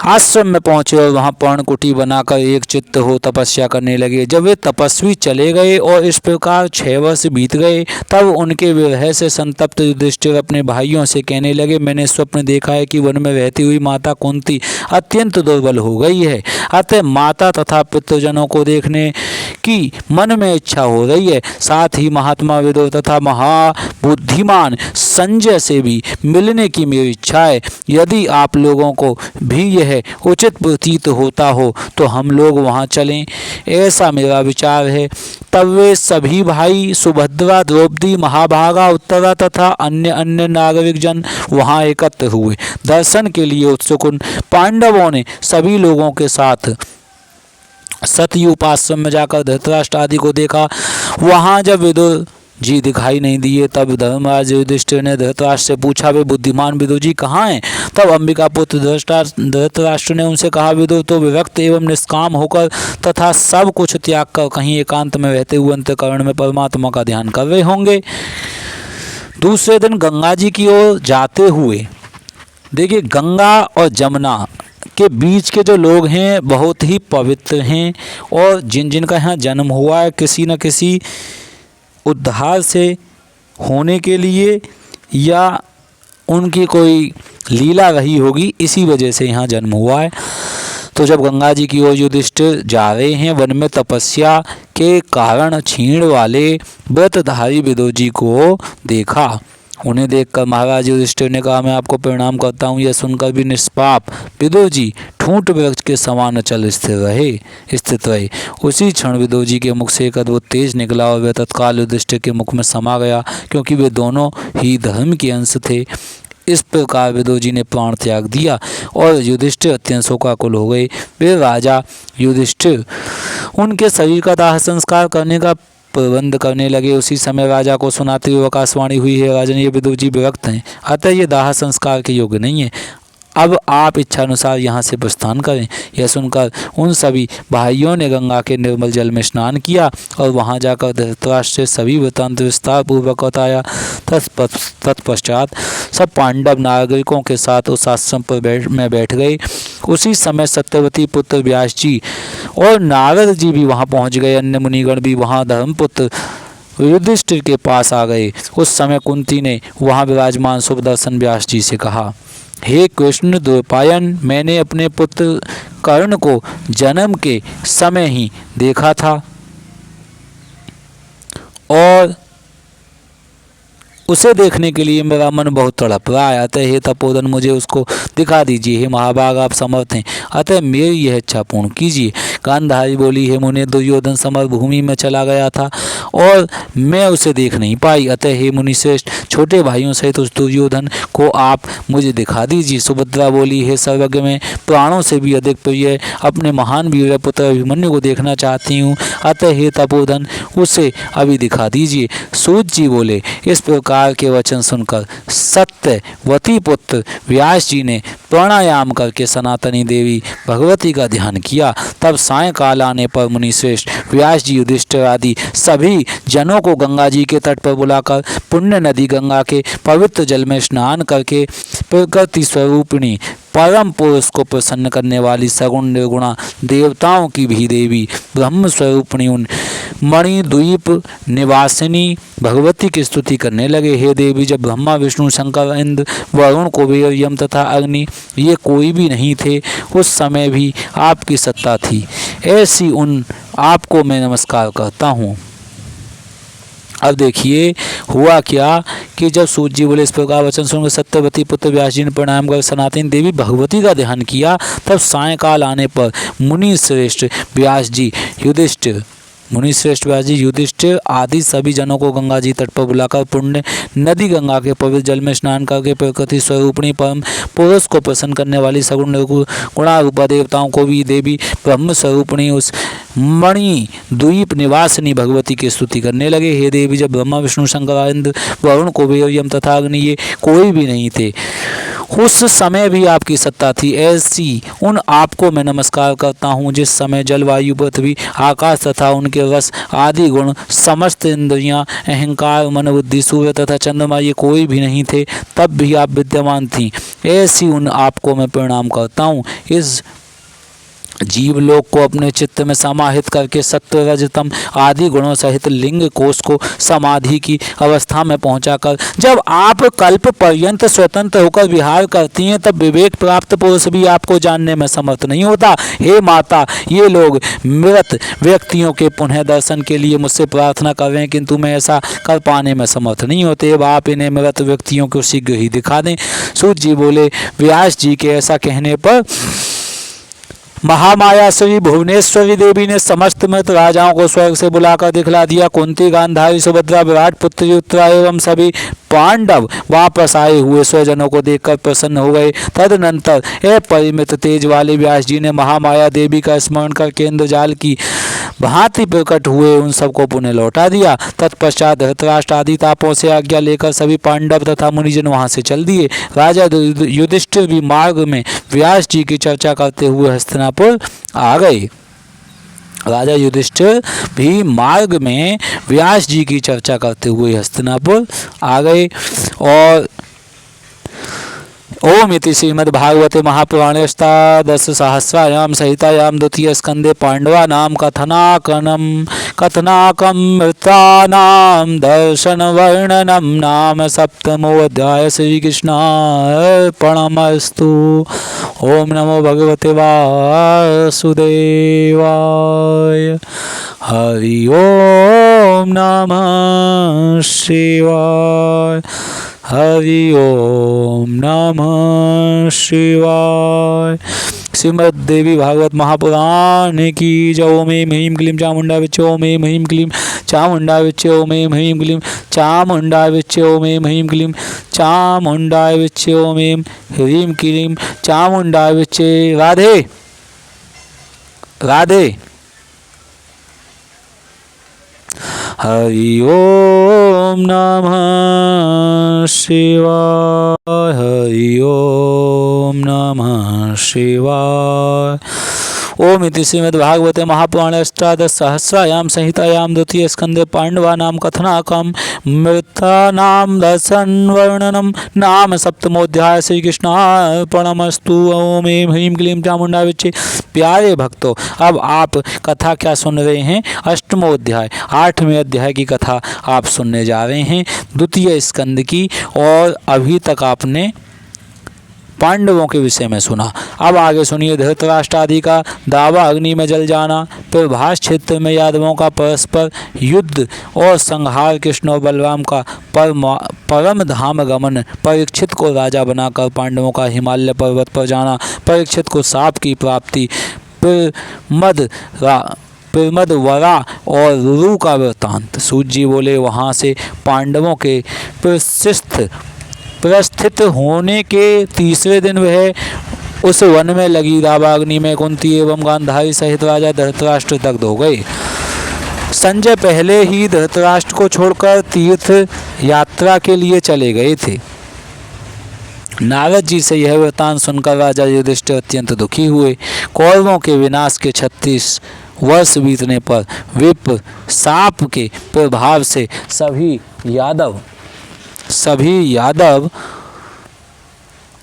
आश्रम में पहुंचे और वहां पर्णकुटी बनाकर एक चित्त हो तपस्या करने लगे। जब वे तपस्वी चले गए और इस प्रकार 6 वर्ष बीत गए तब उनके विरह से संतप्त युधिष्ठिर अपने भाइयों से कहने लगे, मैंने स्वप्न देखा है कि वन में रहती हुई माता कुंती अत्यंत दुर्बल हो गई है। अतः माता तथा पितृजनों को देखने की मन में इच्छा हो रही है। साथ ही महात्मा विदुर तथा महाबुद्धिमान संजय से भी मिलने की मेरी इच्छा है। यदि आप लोगों को भी यह उचित प्रतीत होता हो तो हम लोग वहां चलें, ऐसा मेरा विचार है। तब वे सभी भाई सुभद्रा, द्रौपदी, महाभागा, उत्तरा तथा अन्य नागरिक जन वहां एकत्र हुए। दर्शन के लिए उत्सुक पांडवों ने सभी लोगों के साथ सतयूप आश्रम में जाकर धृतराष्ट्र आदि को देखा। वहां जब विदुर जी दिखाई नहीं दिए तब धर्मराज युधिष्ठिर ने धृतराष्ट्र से पूछा, वे बुद्धिमान विदुर जी कहाँ हैं? तब अंबिका पुत्र धृतराष्ट्र ने उनसे कहा, विदुर तो विरक्त एवं निष्काम होकर तथा सब कुछ त्याग कर कहीं एकांत में रहते हुए अंतःकरण में परमात्मा का ध्यान कर रहे होंगे। दूसरे दिन गंगा जी की ओर जाते हुए, देखिए गंगा और जमुना के बीच के जो लोग हैं बहुत ही पवित्र हैं और जिनका यहाँ जन्म हुआ है किसी न किसी उद्धार से होने के लिए या उनकी कोई लीला रही होगी, इसी वजह से यहाँ जन्म हुआ है। तो जब गंगा जी की ओर युधिष्ठिर जा रहे हैं वन में तपस्या के कारण क्षीण वाले व्रतधारी विदुर जी को देखा। उन्हें देखकर महाराज युधिष्ठिर ने कहा, मैं आपको प्रणाम करता हूँ। यह सुनकर भी निष्पाप विदुर जी ठूंठ वृक्ष के समान अचल स्थित रहे। उसी क्षण विदुर जी के मुख से एक अद्भुत तेज निकला और वह तत्काल युधिष्ठिर के मुख में समा गया, क्योंकि वे दोनों ही धर्म के अंश थे। इस प्रकार विदुर जी ने प्राण त्याग दिया और युधिष्ठिर अत्यंत शोकाकुल हो गए। वे राजा युधिष्ठिर उनके शरीर का दाह संस्कार करने का प्रबंध करने लगे। उसी समय राजा को सुनाते हुए आकाशवाणी हुई, है राजन, ये विदुर जी विरक्त हैं, अतः ये दाह संस्कार के योग्य नहीं है। अब आप इच्छानुसार यहाँ से प्रस्थान करें। यह सुनकर उन सभी भाइयों ने गंगा के निर्मल जल में स्नान किया और वहाँ जाकर धृतराष्ट्र से सभी वृत्तांत विस्तार पूर्वक बताया। तत्पश्चात सब पांडव नागरिकों के साथ उस आश्रम पर में बैठ गए। उसी समय सत्यवती पुत्र व्यास जी और नारद जी भी वहाँ पहुँच गए। अन्य मुनिगण भी वहाँ धर्मपुत्र युधिष्ठिर के पास आ गए। उस समय कुंती ने वहाँ विराजमान सुदर्शन व्यास जी से कहा, हे कृष्ण द्वैपायन, मैंने अपने पुत्र कर्ण को जन्म के समय ही देखा था और उसे देखने के लिए मेरा मन बहुत तड़प रहा है। अतः हे तपोधन मुझे उसको दिखा दीजिए। हे महाभाग आप समर्थ हैं, अतः मेरी यह इच्छा पूर्ण कीजिए। गांधारी बोली, हे मुनि, दुर्योधन समर भूमि में चला गया था और मैं उसे देख नहीं पाई। अतः हे मुनि श्रेष्ठ, छोटे भाइयों सहित उस दुर्योधन को आप मुझे दिखा दीजिए। सुभद्रा बोली, हे सर्वज्ञ, मैं प्राणों से भी अधिक प्रिय अपने महान वीर पुत्र अभिमन्यु को देखना चाहती हूँ। अतः हे तपोधन उसे अभी दिखा दीजिए। सूत जी बोले, इस प्रकार के वचन सुनकर सत्यवती पुत्र व्यास जी ने प्राणायाम करके सनातनी देवी भगवती का ध्यान किया। तब सायंकाल आने पर मुनि श्रेष्ठ व्यास जी, युधिष्ठिर आदि सभी जनों को गंगा जी के तट पर बुलाकर पुण्य नदी गंगा के पवित्र जल में स्नान करके प्रकृति स्वरूपिणी परम पुरुष को प्रसन्न करने वाली सगुण निर्गुणा देवताओं की भी देवी ब्रह्म स्वरूपिणी उन मणिद्वीप निवासिनी भगवती की स्तुति करने लगे। हे देवी, जब ब्रह्मा विष्णु शंकर इंद्र वरुण कुबेर यम तथा अग्नि ये कोई भी नहीं थे, उस समय भी आपकी सत्ता थी। ऐसी उन आपको मैं नमस्कार करता हूँ। अब देखिए हुआ क्या कि जब सूत जी बोले, इस प्रकार वचन सुनकर सत्यवती पुत्र व्यास जी ने प्रणाम कर सनातन देवी भगवती का ध्यान किया। तब सायंकाल आने पर मुनि श्रेष्ठ व्यास जी, युधिष्ठिर आदि सभी जनों को गंगा जी तट पर बुलाकर पुण्य नदी गंगा के पवित्र जल में स्नान करके प्रकृति स्वरूपिणी परम पुरुष को प्रसन्न करने वाली सगुण गुणा रूपा देवताओं को भी देवी ब्रह्म स्वरूपिणी उस मणि द्वीप निवासिनी भगवती की स्तुति करने लगे। हे देवी, जब ब्रह्मा विष्णु शंकर इंद्र वरुण कुबेर यम तथा अग्नि ये कोई भी नहीं थे, उस समय भी आपकी सत्ता थी। ऐसी उन आपको मैं नमस्कार करता हूँ जिस समय जलवायु पृथ्वी आकाश तथा उनके रस आदि गुण समस्त इंद्रियां अहंकार मन बुद्धि सूर्य तथा चंद्रमा ये कोई भी नहीं थे, तब भी आप विद्यमान थी। ऐसी उन आपको मैं प्रणाम करता हूँ। इस जीवलोक को अपने चित्त में समाहित करके सत्व रजतम आदि गुणों सहित लिंग कोश को समाधि की अवस्था में पहुंचाकर जब आप कल्प पर्यंत स्वतंत्र होकर विहार करती हैं, तब विवेक प्राप्त पुरुष भी आपको जानने में समर्थ नहीं होता। हे माता, ये लोग मृत व्यक्तियों के पुनः दर्शन के लिए मुझसे प्रार्थना कर रहे हैं, किंतु मैं ऐसा कर पाने में समर्थ नहीं होते। अब आप इन्हें मृत व्यक्तियों को शीघ्र ही दिखा दें। सूत जी बोले, व्यास जी के ऐसा कहने पर महामाया श्री भुवनेश्वरी देवी ने समस्त मृत राजाओं को स्वर्ग से बुलाकर दिखला दिया। कुंती, गांधारी, सुभद्रा, विराट पुत्री उत्तरा एवं सभी पांडव वापस आए हुए स्वजनों को देखकर प्रसन्न हो गए। तदनंतर अपरिमित तेज वाले व्यास जी ने महामाया देवी का स्मरण करके इंद्रजाल की भांति प्रकट हुए उन सबको पुनः लौटा दिया। तत्पश्चात धृतराष्ट्र आदि तापों से आज्ञा लेकर सभी पांडव तथा मुनिजन वहां से चल दिए। राजा युधिष्ठिर भी मार्ग में व्यास जी की चर्चा करते हुए हस्तिनापुर आ गए। राजा युधिष्ठिर भी मार्ग में व्यास जी की चर्चा करते हुए हस्तिनापुर आ गए। और ओम इति श्रीमद्भागवते महापुराणे अष्टादश सहस्रायां संहितायां द्वितीय स्कंदे पांडवानां कथनाकं मृतानां दर्शन वर्णनम नाम सप्तमोऽध्याय। श्रीकृष्णार्पणमस्तु। ओम नमो भगवते वासुदेवाय। हरि ओम नमः शिवाय। हरि ओम नमः शिवाय। श्रीमद्देवी भागवत महापुराण की जय। ओम ऐं ह्रीं क्लीं चामुंडा विच्चे। ओम ऐं ह्रीं क्लीं चामुंडा विच्चे। ओम ऐं ह्रीं क्लीं चामुंडा विच्चे। ओम ऐं ह्रीं क्लीं चामुंडा विच्चे। ओम ऐं ह्रीं क्लीं चामुंडा विच्चे। राधे राधे। हरि ओम नमः शिवाय। हरि ओम नमः शिवाय। ओम इति श्रीमद्भागवते महापुराणे अष्टादश सहस्रायां संहितायां द्वितीय स्कंदे पांडवानां कथनाकं मृतानां दर्शन वर्णनम नाम सप्तमोऽध्याय। श्री कृष्णार्पणमस्तु। ओम ऐं ह्रीं क्लीं चामुंडा विच्चे। प्यारे भक्तों, अब आप कथा क्या सुन रहे हैं? अष्टमोध्याय 8वें अध्याय की कथा आप सुनने जा रहे हैं, द्वितीय स्कंद की। और अभी तक आपने पांडवों के विषय में सुना। अब आगे सुनिए धृतराष्ट्र आदि का दावा अग्नि में जल जाना, प्रभास क्षेत्र में यादवों का परस्पर युद्ध और संहार, कृष्ण और बलराम का परम धाम गमन, परीक्षित को राजा बनाकर पांडवों का हिमालय पर्वत पर जाना, परीक्षित को साप की प्राप्ति, प्रमद वरा और रुरु का वृत्तांत। सूत जी बोले वहाँ से पांडवों के प्रस्थित होने के तीसरे दिन वह उस वन में लगी दावाग्नि में कुंती एवं गांधारी सहित राजा धृतराष्ट्र दग्ध हो गए। संजय पहले ही धृतराष्ट्र को छोड़कर तीर्थ यात्रा के लिए चले गए थे। नारद जी से यह वृत्तांत सुनकर राजा युधिष्ठिर अत्यंत दुखी हुए। कौरवों के विनाश के 36 वर्ष बीतने पर विप्र साप के प्रभाव से सभी यादव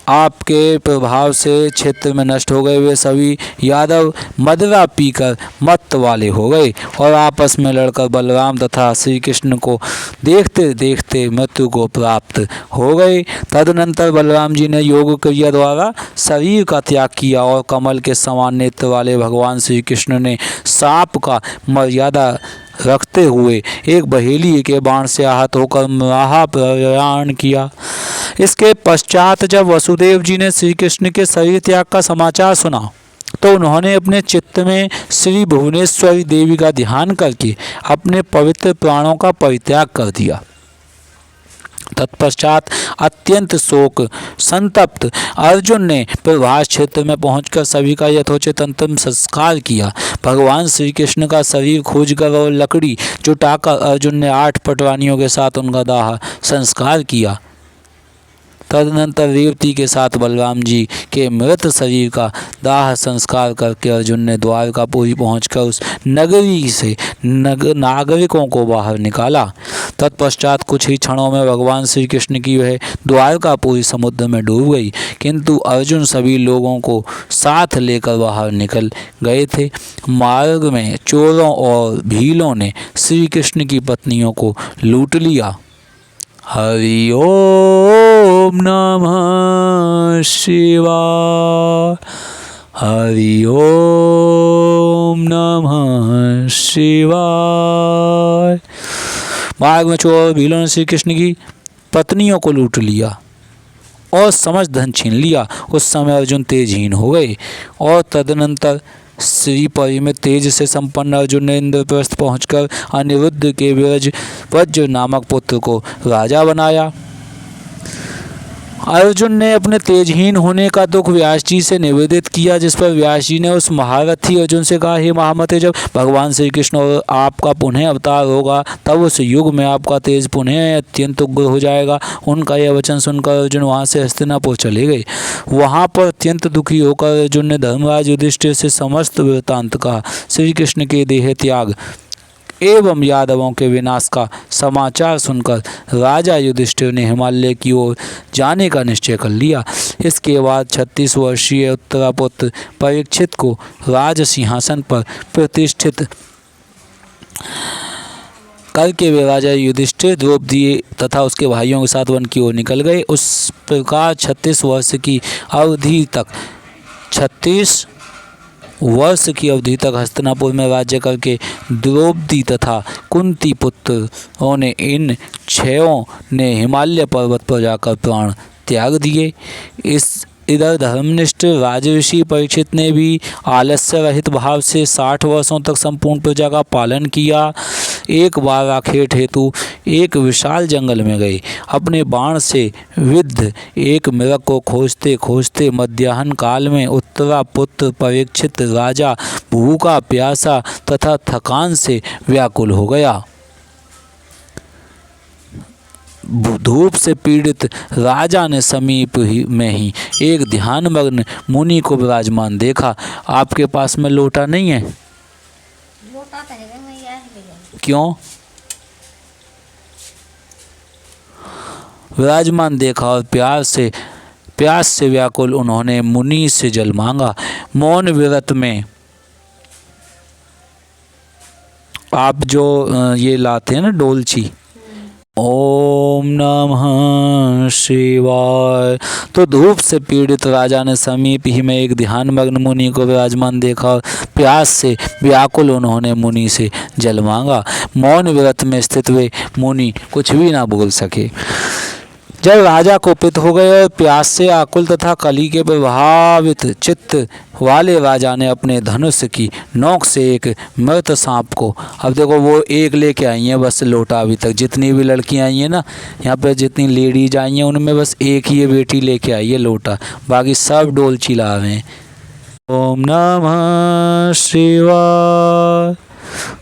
आपके प्रभाव से क्षेत्र में नष्ट हो गए। वे सभी यादव मदिरा पीकर मत्त वाले हो गए और आपस में लड़कर बलराम तथा श्री कृष्ण को देखते देखते मृत्यु को प्राप्त हो गए। तदनंतर बलराम जी ने योग क्रिया द्वारा शरीर का त्याग किया और कमल के समान नेत्र वाले भगवान श्री कृष्ण ने साप का मर्यादा रखते हुए एक बहेली के बाण से आहत होकर महाप्रयाण किया। इसके पश्चात जब वसुदेव जी ने श्री कृष्ण के शरीर त्याग का समाचार सुना तो उन्होंने अपने चित्त में श्री भुवनेश्वरी देवी का ध्यान करके अपने पवित्र प्राणों का परित्याग कर दिया। तत्पश्चात अत्यंत शोक संतप्त अर्जुन ने प्रभास क्षेत्र में पहुंचकर सभी का यथोचित अंतिम संस्कार किया। भगवान श्री कृष्ण का शरीर खोजकर और लकड़ी जुटाकर अर्जुन ने 8 पटवानियों के साथ उनका दाह संस्कार किया। तदनंतर रेवती के साथ बलराम जी के मृत शरीर का दाह संस्कार करके अर्जुन ने द्वारकापुरी पहुंचकर उस नगरी से नागरिकों को बाहर निकाला। तत्पश्चात कुछ ही क्षणों में भगवान श्री कृष्ण की वह द्वारकापुरी समुद्र में डूब गई, किंतु अर्जुन सभी लोगों को साथ लेकर बाहर निकल गए थे। मार्ग में चोरों और भीलों ने श्री कृष्ण की पत्नियों को लूट लिया। हरि ओम नमः शिवाय, हरि ओम नमः शिवाय। मार्ग में चोर भीलों ने श्री कृष्ण की पत्नियों को लूट लिया और समस्त धन छीन लिया। उस समय अर्जुन तेजहीन हो गए और तदनंतर श्रीपरि में तेज से संपन्न अर्जुन ने इंद्रप्रस्थ पहुंचकर अनिरुद्ध के वज्र नामक पुत्र को राजा बनाया। अर्जुन ने अपने तेजहीन होने का दुख व्यास जी से निवेदित किया, जिस पर व्यास जी ने उस महारथी अर्जुन से कहा, हे महामते, जब भगवान श्री कृष्ण और आपका पुनः अवतार होगा तब उस युग में आपका तेज पुनः अत्यंत उग्र हो जाएगा। उनका यह वचन सुनकर अर्जुन वहाँ से हस्तिनापुर चले गए। वहाँ पर अत्यंत दुखी होकर अर्जुन ने धर्मराज युधिष्ठिर से समस्त वृत्तांत कहा। श्री कृष्ण के देह त्याग एवं यादवों के विनाश का समाचार सुनकर राजा युधिष्ठिर ने हिमालय की ओर जाने का निश्चय कर लिया। इसके बाद 36 वर्षीय उत्तरापुत्र परीक्षित को राज सिंहासन पर प्रतिष्ठित करके वे राजा युधिष्ठिर द्रौपदी तथा उसके भाइयों के साथ वन की ओर निकल गए। उस प्रकार 36 वर्ष की अवधि तक हस्तिनापुर में राज्य करके द्रौपदी तथा कुंती पुत्रों ने इन 6 ने हिमालय पर्वत पर जाकर प्राण त्याग दिए। इधर धर्मनिष्ठ राजऋषि परीक्षित ने भी आलस्य रहित भाव से 60 वर्षों तक संपूर्ण प्रजा का पालन किया। एक बार आखेट हेतु एक विशाल जंगल में गए। अपने बाण से विद्ध एक मृग को खोजते खोजते मध्याह्न काल में उत्तरापुत्र परीक्षित राजा भूखा प्यासा तथा थकान से व्याकुल हो गया। धूप से पीड़ित राजा ने समीप में ही एक ध्यानमग्न मुनि को विराजमान देखा। आपके पास में लोटा नहीं है? लोटा तो है, मैं यह ले गई। क्यों? विराजमान देखा और प्यास से व्याकुल उन्होंने मुनि से जल मांगा। मौन व्रत में आप जो ये लाते हैं ना डोलची, ओम ओम नमः शिवाय। तो धूप से पीड़ित राजा ने समीप ही में एक ध्यानमग्न मुनि को विराजमान देखा और प्यास से व्याकुल उन्होंने मुनि से जल मांगा। मौन व्रत में स्थित वे मुनि कुछ भी ना बोल सके। जब राजा कुपित हो गए और प्यास से आकुल तथा कली के प्रभावित चित्त वाले राजा ने अपने धनुष की नोक से एक मृत सांप को, अब देखो वो एक लेके आई हैं बस लोटा, अभी तक जितनी भी लड़कियां आई हैं ना यहाँ पे, जितनी लेडीज आई हैं उनमें बस एक ही ये बेटी लेके आई है लोटा, बाकी सब डोल चिल्ला रहे हैं। ओम नमः शिवाय।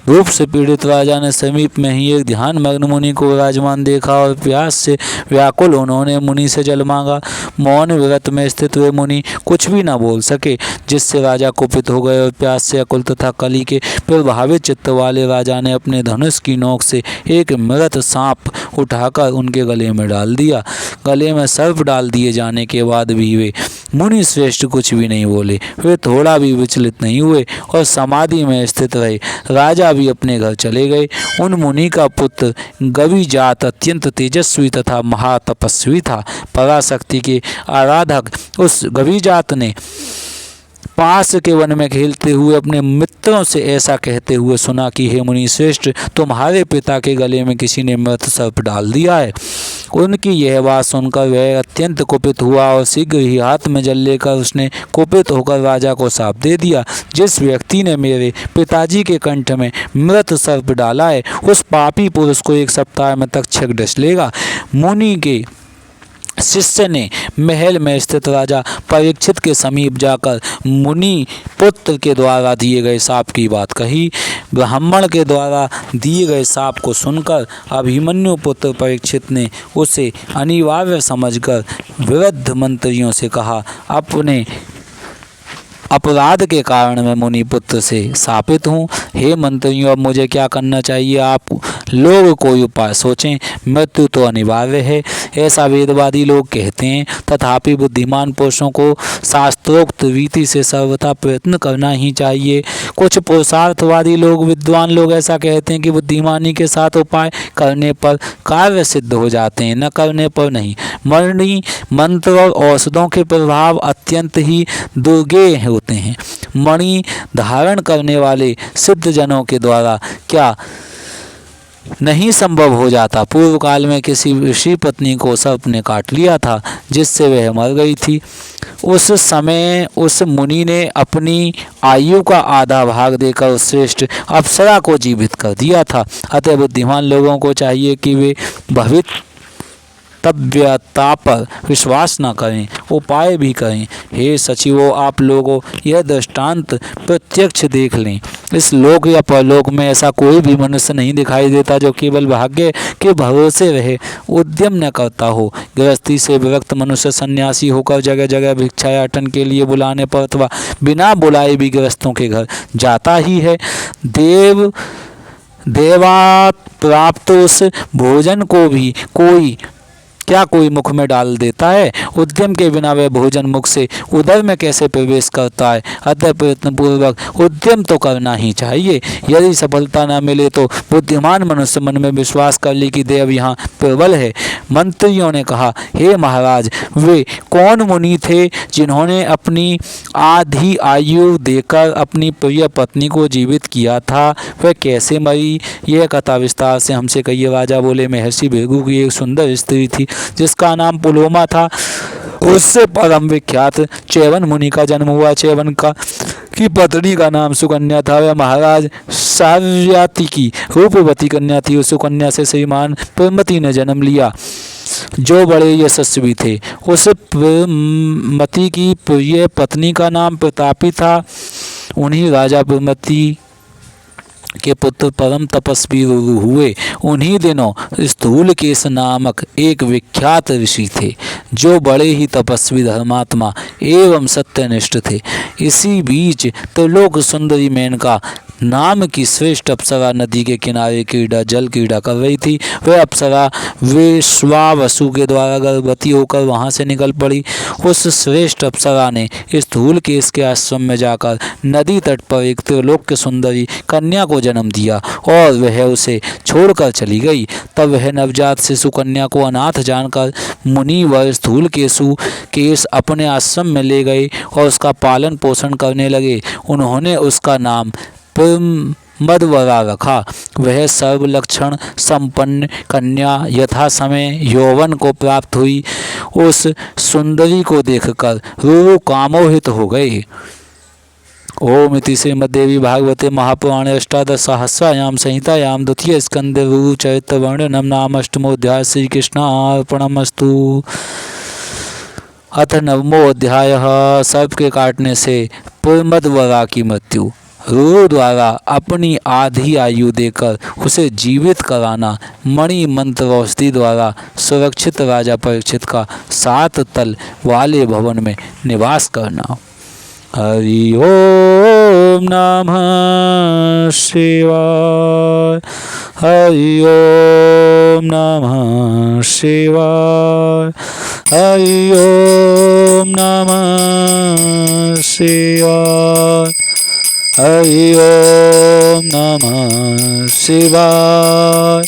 धूप से पीड़ित राजा ने समीप में ही एक ध्यान मग्न मुनि को विराजमान देखा और प्यास से व्याकुल उन्होंने मुनि से जल मांगा। मौन व्रत में स्थित हुए मुनि कुछ भी न बोल सके, जिससे राजा कुपित हो गए और प्यास से अकुल तथा कली के प्रभावित चित्त वाले राजा ने अपने धनुष की नोक से एक मृत सांप उठाकर उनके गले में डाल दिया। गले में सर्प डाल दिए जाने के बाद भी वे मुनि श्रेष्ठ कुछ भी नहीं बोले, वे थोड़ा भी विचलित नहीं हुए और समाधि में स्थित रहे। राजा भी अपने घर चले गए। उन मुनि का पुत्र गविजात अत्यंत तेजस्वी तथा महातपस्वी था। पराशक्ति के आराधक उस गविजात ने पास के वन में खेलते हुए अपने मित्रों से ऐसा कहते हुए सुना कि हे मुनि श्रेष्ठ, तुम्हारे पिता के गले में किसी ने मृत सर्प डाल दिया है। उनकी यह बात सुनकर वह अत्यंत कुपित हुआ और शीघ्र ही हाथ में जल लेकर उसने कुपित होकर राजा को शाप दे दिया, जिस व्यक्ति ने मेरे पिताजी के कंठ में मृत सर्प डाला है उस पापी पुरुष को 1 सप्ताह में तक्षक डस लेगा। मुनि के शिष्य ने महल में स्थित राजा परीक्षित के समीप जाकर मुनि पुत्र के द्वारा दिए गए शाप की बात कही। ब्राह्मण के द्वारा दिए गए शाप को सुनकर अभिमन्यु पुत्र परीक्षित ने उसे अनिवार्य समझकर वृद्ध मंत्रियों से कहा, अपने अपराध के कारण मैं मुनि पुत्र से शापित हूँ। हे मंत्रियों, अब मुझे क्या करना चाहिए? आप लोग कोई उपाय सोचें, मृत्यु तो अनिवार्य है ऐसा वेदवादी लोग कहते हैं, तथापि बुद्धिमान पुरुषों को शास्त्रोक्त रीति से सर्वथा प्रयत्न करना ही चाहिए। कुछ पुरुषार्थवादी लोग, विद्वान लोग ऐसा कहते हैं कि बुद्धिमानी के साथ उपाय करने पर कार्य सिद्ध हो जाते हैं, न करने पर नहीं। मणि मंत्र और औषधों के प्रभाव अत्यंत ही दुर्गेय होते हैं। मणि धारण करने वाले सिद्ध जनों के द्वारा क्या नहीं संभव हो जाता? पूर्व काल में किसी ऋषि पत्नी को सर्प ने काट लिया था, जिससे वह मर गई थी। उस समय उस मुनि ने अपनी आयु का आधा भाग देकर उस श्रेष्ठ अप्सरा को जीवित कर दिया था। अतः बुद्धिमान लोगों को चाहिए कि वे भवितव्यता पर विश्वास न करें, उपाय भी करें। हे सचिवों, आप लोगों यह दृष्टांत प्रत्यक्ष देख लें। इस लोक या परलोक में ऐसा कोई भी मनुष्य नहीं दिखाई देता जो केवल भाग्य के भरोसे रहे, उद्यम न करता हो। गृहस्थी से विरक्त मनुष्य सन्यासी होकर जगह जगह भिक्षाटन के लिए बुलाने पर अथवा बिना बुलाए भी गृहस्थों के घर जाता ही है। देवात प्राप्त उस भोजन को भी कोई मुख में डाल देता है? उद्यम के बिना वह भोजन मुख से उदर में कैसे प्रवेश करता है? अतः प्रयत्नपूर्वक उद्यम तो करना ही चाहिए। यदि सफलता न मिले तो बुद्धिमान मनुष्य मन में विश्वास कर ले कि देव यहाँ प्रबल है। मंत्रियों ने कहा, हे महाराज, वे कौन मुनि थे जिन्होंने अपनी आधी आयु देकर अपनी प्रिय पत्नी को जीवित किया था? वह कैसे मरी? यह कथा विस्तार से हमसे कहिए। राजा बोले, महर्षि भृगु की एक सुंदर स्त्री थी जिसका नाम पुलोमा था। उससे परम विख्यात चैवन मुनि का जन्म हुआ। चैवन की पत्नी का नाम सुकन्या था। वह महाराज सार्याति की रूपवती कन्या थी। उस सुकन्या से श्रीमान प्रमति ने जन्म लिया जो बड़े यशस्वी थे। उस प्रमति की प्रिय पत्नी का नाम प्रतापी था। उन्हीं राजा प्रमति के पुत्र परम तपस्वी हुए। उन्हीं दिनों स्थूलकेश नामक एक विख्यात ऋषि थे जो बड़े ही तपस्वी, धर्मात्मा एवं सत्यनिष्ठ थे। इसी बीच त्रिलोक सुंदरी मेनका नाम की श्रेष्ठ अप्सरा नदी के किनारे जल क्रीड़ा कर रही थी। वह अप्सरा विश्वावसु के द्वारा गर्भवती होकर वहां से निकल पड़ी। उस श्रेष्ठ अप्सरा ने स्थूलकेश के आश्रम में जाकर नदी तट पर एक त्रिलोक सुंदरी कन्या को को जन्म दिया और वह उसे छोड़कर चली गई। तब वह नवजात शिशु कन्या को अनाथ जानकर मुनिवर स्थूलकेशु केश अपने आश्रम में ले गए और उसका पालन पोषण करने लगे। उन्होंने उसका नाम मदवरा रखा। वह सर्व लक्षण संपन्न कन्या यथा समय यौवन को प्राप्त हुई। उस सुंदरी को देखकर रूरु कामोहित हो गए। ओम इति श्रीमद्देवी भागवते महापुराणे अष्टादशसहस्रायां संहितायां द्वितीय स्कंदे रूरु चरित्र वर्णनम नाम अष्टमोऽध्याय। श्री कृष्णार्पणमस्तु। अथ नवमोऽध्याय। सर्प के काटने से पुरमदवरा की मृत्यु। रूरु द्वारा अपनी आधी आयु देकर उसे जीवित कराना, मणि मंत्र औषधि द्वारा सुरक्षित राजा परीक्षित का 7 तल वाले भवन में निवास करना। हरि ओम नमः शिवाय। हरि ओम नमः शिवाय। हरि ओम नमः शिवाय। हरि ओम नमः शिवाय।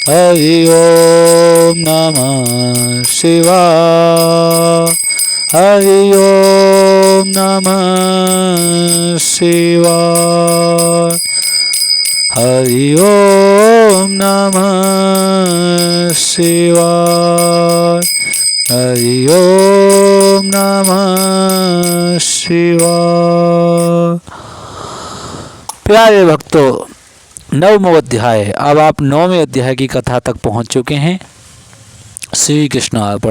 हरि ओम नमः शिवाय। हरि ओम नमः शिवाय। हरि ओम नमः शिवाय। हरि ओम नमः शिवाय। प्यारे भक्तों, नवमो अध्याय। अब आप 9वें अध्याय की कथा तक पहुंच चुके हैं। श्री कृष्ण अर्पण।